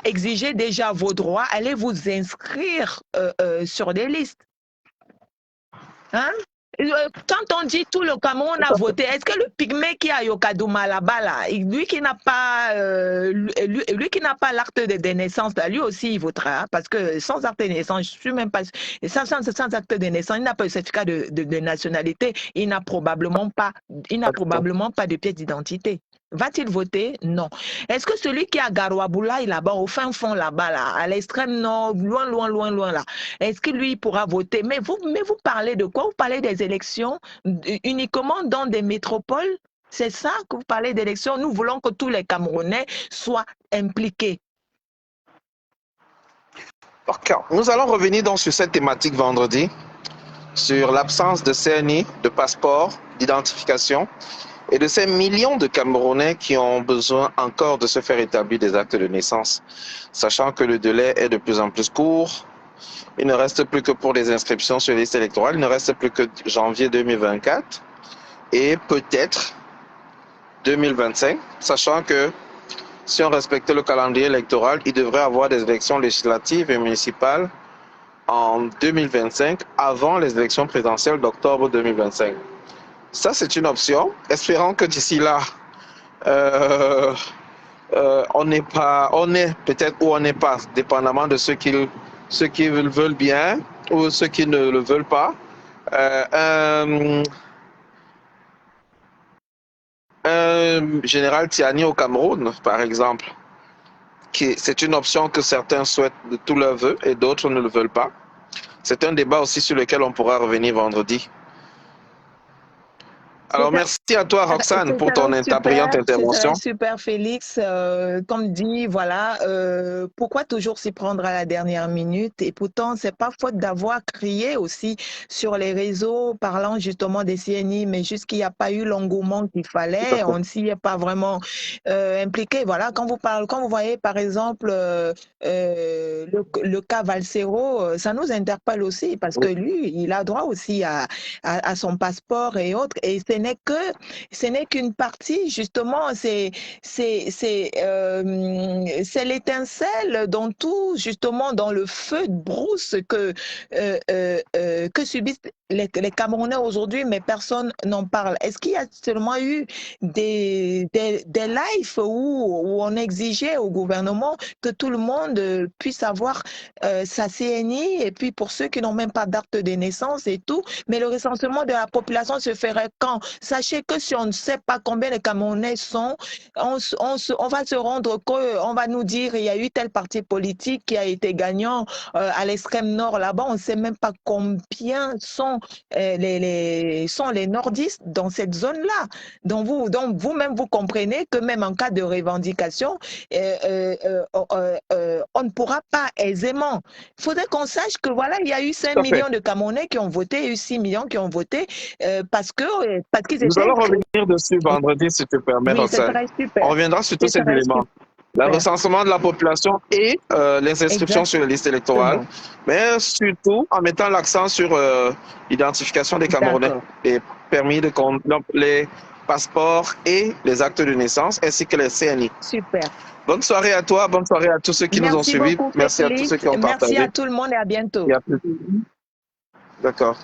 exiger déjà vos droits, allez vous inscrire sur des listes. Hein? Quand on dit tout le Cameroun a voté, est-ce que le pygmée qui a Yokadouma là-bas, là, lui qui n'a pas l'acte de naissance, là, lui aussi il votera, hein, parce que sans acte de naissance, je suis même pas sans acte de naissance, il n'a pas le certificat de nationalité, il n'a probablement pas de pièce d'identité. Va-t-il voter? Non. Est-ce que celui qui a Garouaboulaye là-bas, au fin fond là-bas, là, à l'extrême nord, loin, loin, loin, loin là, est-ce que lui pourra voter? Mais vous parlez de quoi? Vous parlez des élections uniquement dans des métropoles? C'est ça que vous parlez d'élections? Nous voulons que tous les Camerounais soient impliqués. Ok. Nous allons revenir donc sur cette thématique vendredi, sur l'absence de CNI, de passeport, d'identification, et de ces millions de Camerounais qui ont besoin encore de se faire établir des actes de naissance, sachant que le délai est de plus en plus court. Il ne reste plus que pour les inscriptions sur les listes électorales, il ne reste plus que janvier 2024 et peut-être 2025, sachant que si on respectait le calendrier électoral, il devrait y avoir des élections législatives et municipales en 2025 avant les élections présidentielles d'octobre 2025. Ça, c'est une option. Espérons que d'ici là, on est peut-être où on n'est pas, dépendamment de ceux qui veulent bien ou ceux qui ne le veulent pas. Un général Tiani au Cameroun, par exemple, c'est une option que certains souhaitent de tout leur vœu et d'autres ne le veulent pas. C'est un débat aussi sur lequel on pourra revenir vendredi. Alors, merci à toi, Roxane, pour ton brillante intervention. Super, Félix. Comme dit, voilà, pourquoi toujours s'y prendre à la dernière minute? Et pourtant, c'est pas faute d'avoir crié aussi sur les réseaux parlant justement des CNI, mais juste qu'il n'y a pas eu l'engouement qu'il fallait. On ne s'y est pas vraiment impliqué. Voilà, quand vous voyez par exemple le cas Valsero, ça nous interpelle aussi parce que lui, il a droit aussi à son passeport et autres. Et ce n'est qu'une partie, justement, c'est l'étincelle dans tout, justement, dans le feu de brousse que subissent les Camerounais aujourd'hui, mais personne n'en parle. Est-ce qu'il y a seulement eu des lives où on exigeait au gouvernement que tout le monde puisse avoir sa CNI, et puis pour ceux qui n'ont même pas d'acte de naissance et tout, mais le recensement de la population se ferait quand? Sachez que si on ne sait pas combien de Camerounais sont, on va se rendre compte, on va nous dire il y a eu tel parti politique qui a été gagnant à l'extrême nord là-bas, on ne sait même pas combien sont sont les nordistes dans cette zone-là. Donc vous-même, vous comprenez que même en cas de revendication, on ne pourra pas aisément. Il faudrait qu'on sache que voilà, il y a eu 5 Tout à fait. millions de Camerounais qui ont voté, il y a eu 6 millions qui ont voté parce qu'ils Nous étaient... allons revenir dessus vendredi, si tu permets, Oui, ce Roxane. serait super. On reviendra sur tous Ce ces serait éléments. Le super. recensement de la population et les inscriptions sur les listes électorales, mais surtout en mettant l'accent sur l'identification des Camerounais, D'accord. les permis de conduire, les passeports et les actes de naissance, ainsi que les CNI. Super. Bonne soirée à toi, bonne soirée à tous ceux qui nous ont suivis. Beaucoup, Merci à tous Félix. ceux qui ont Merci partagé. à tout le monde et à bientôt. Et à plus. D'accord.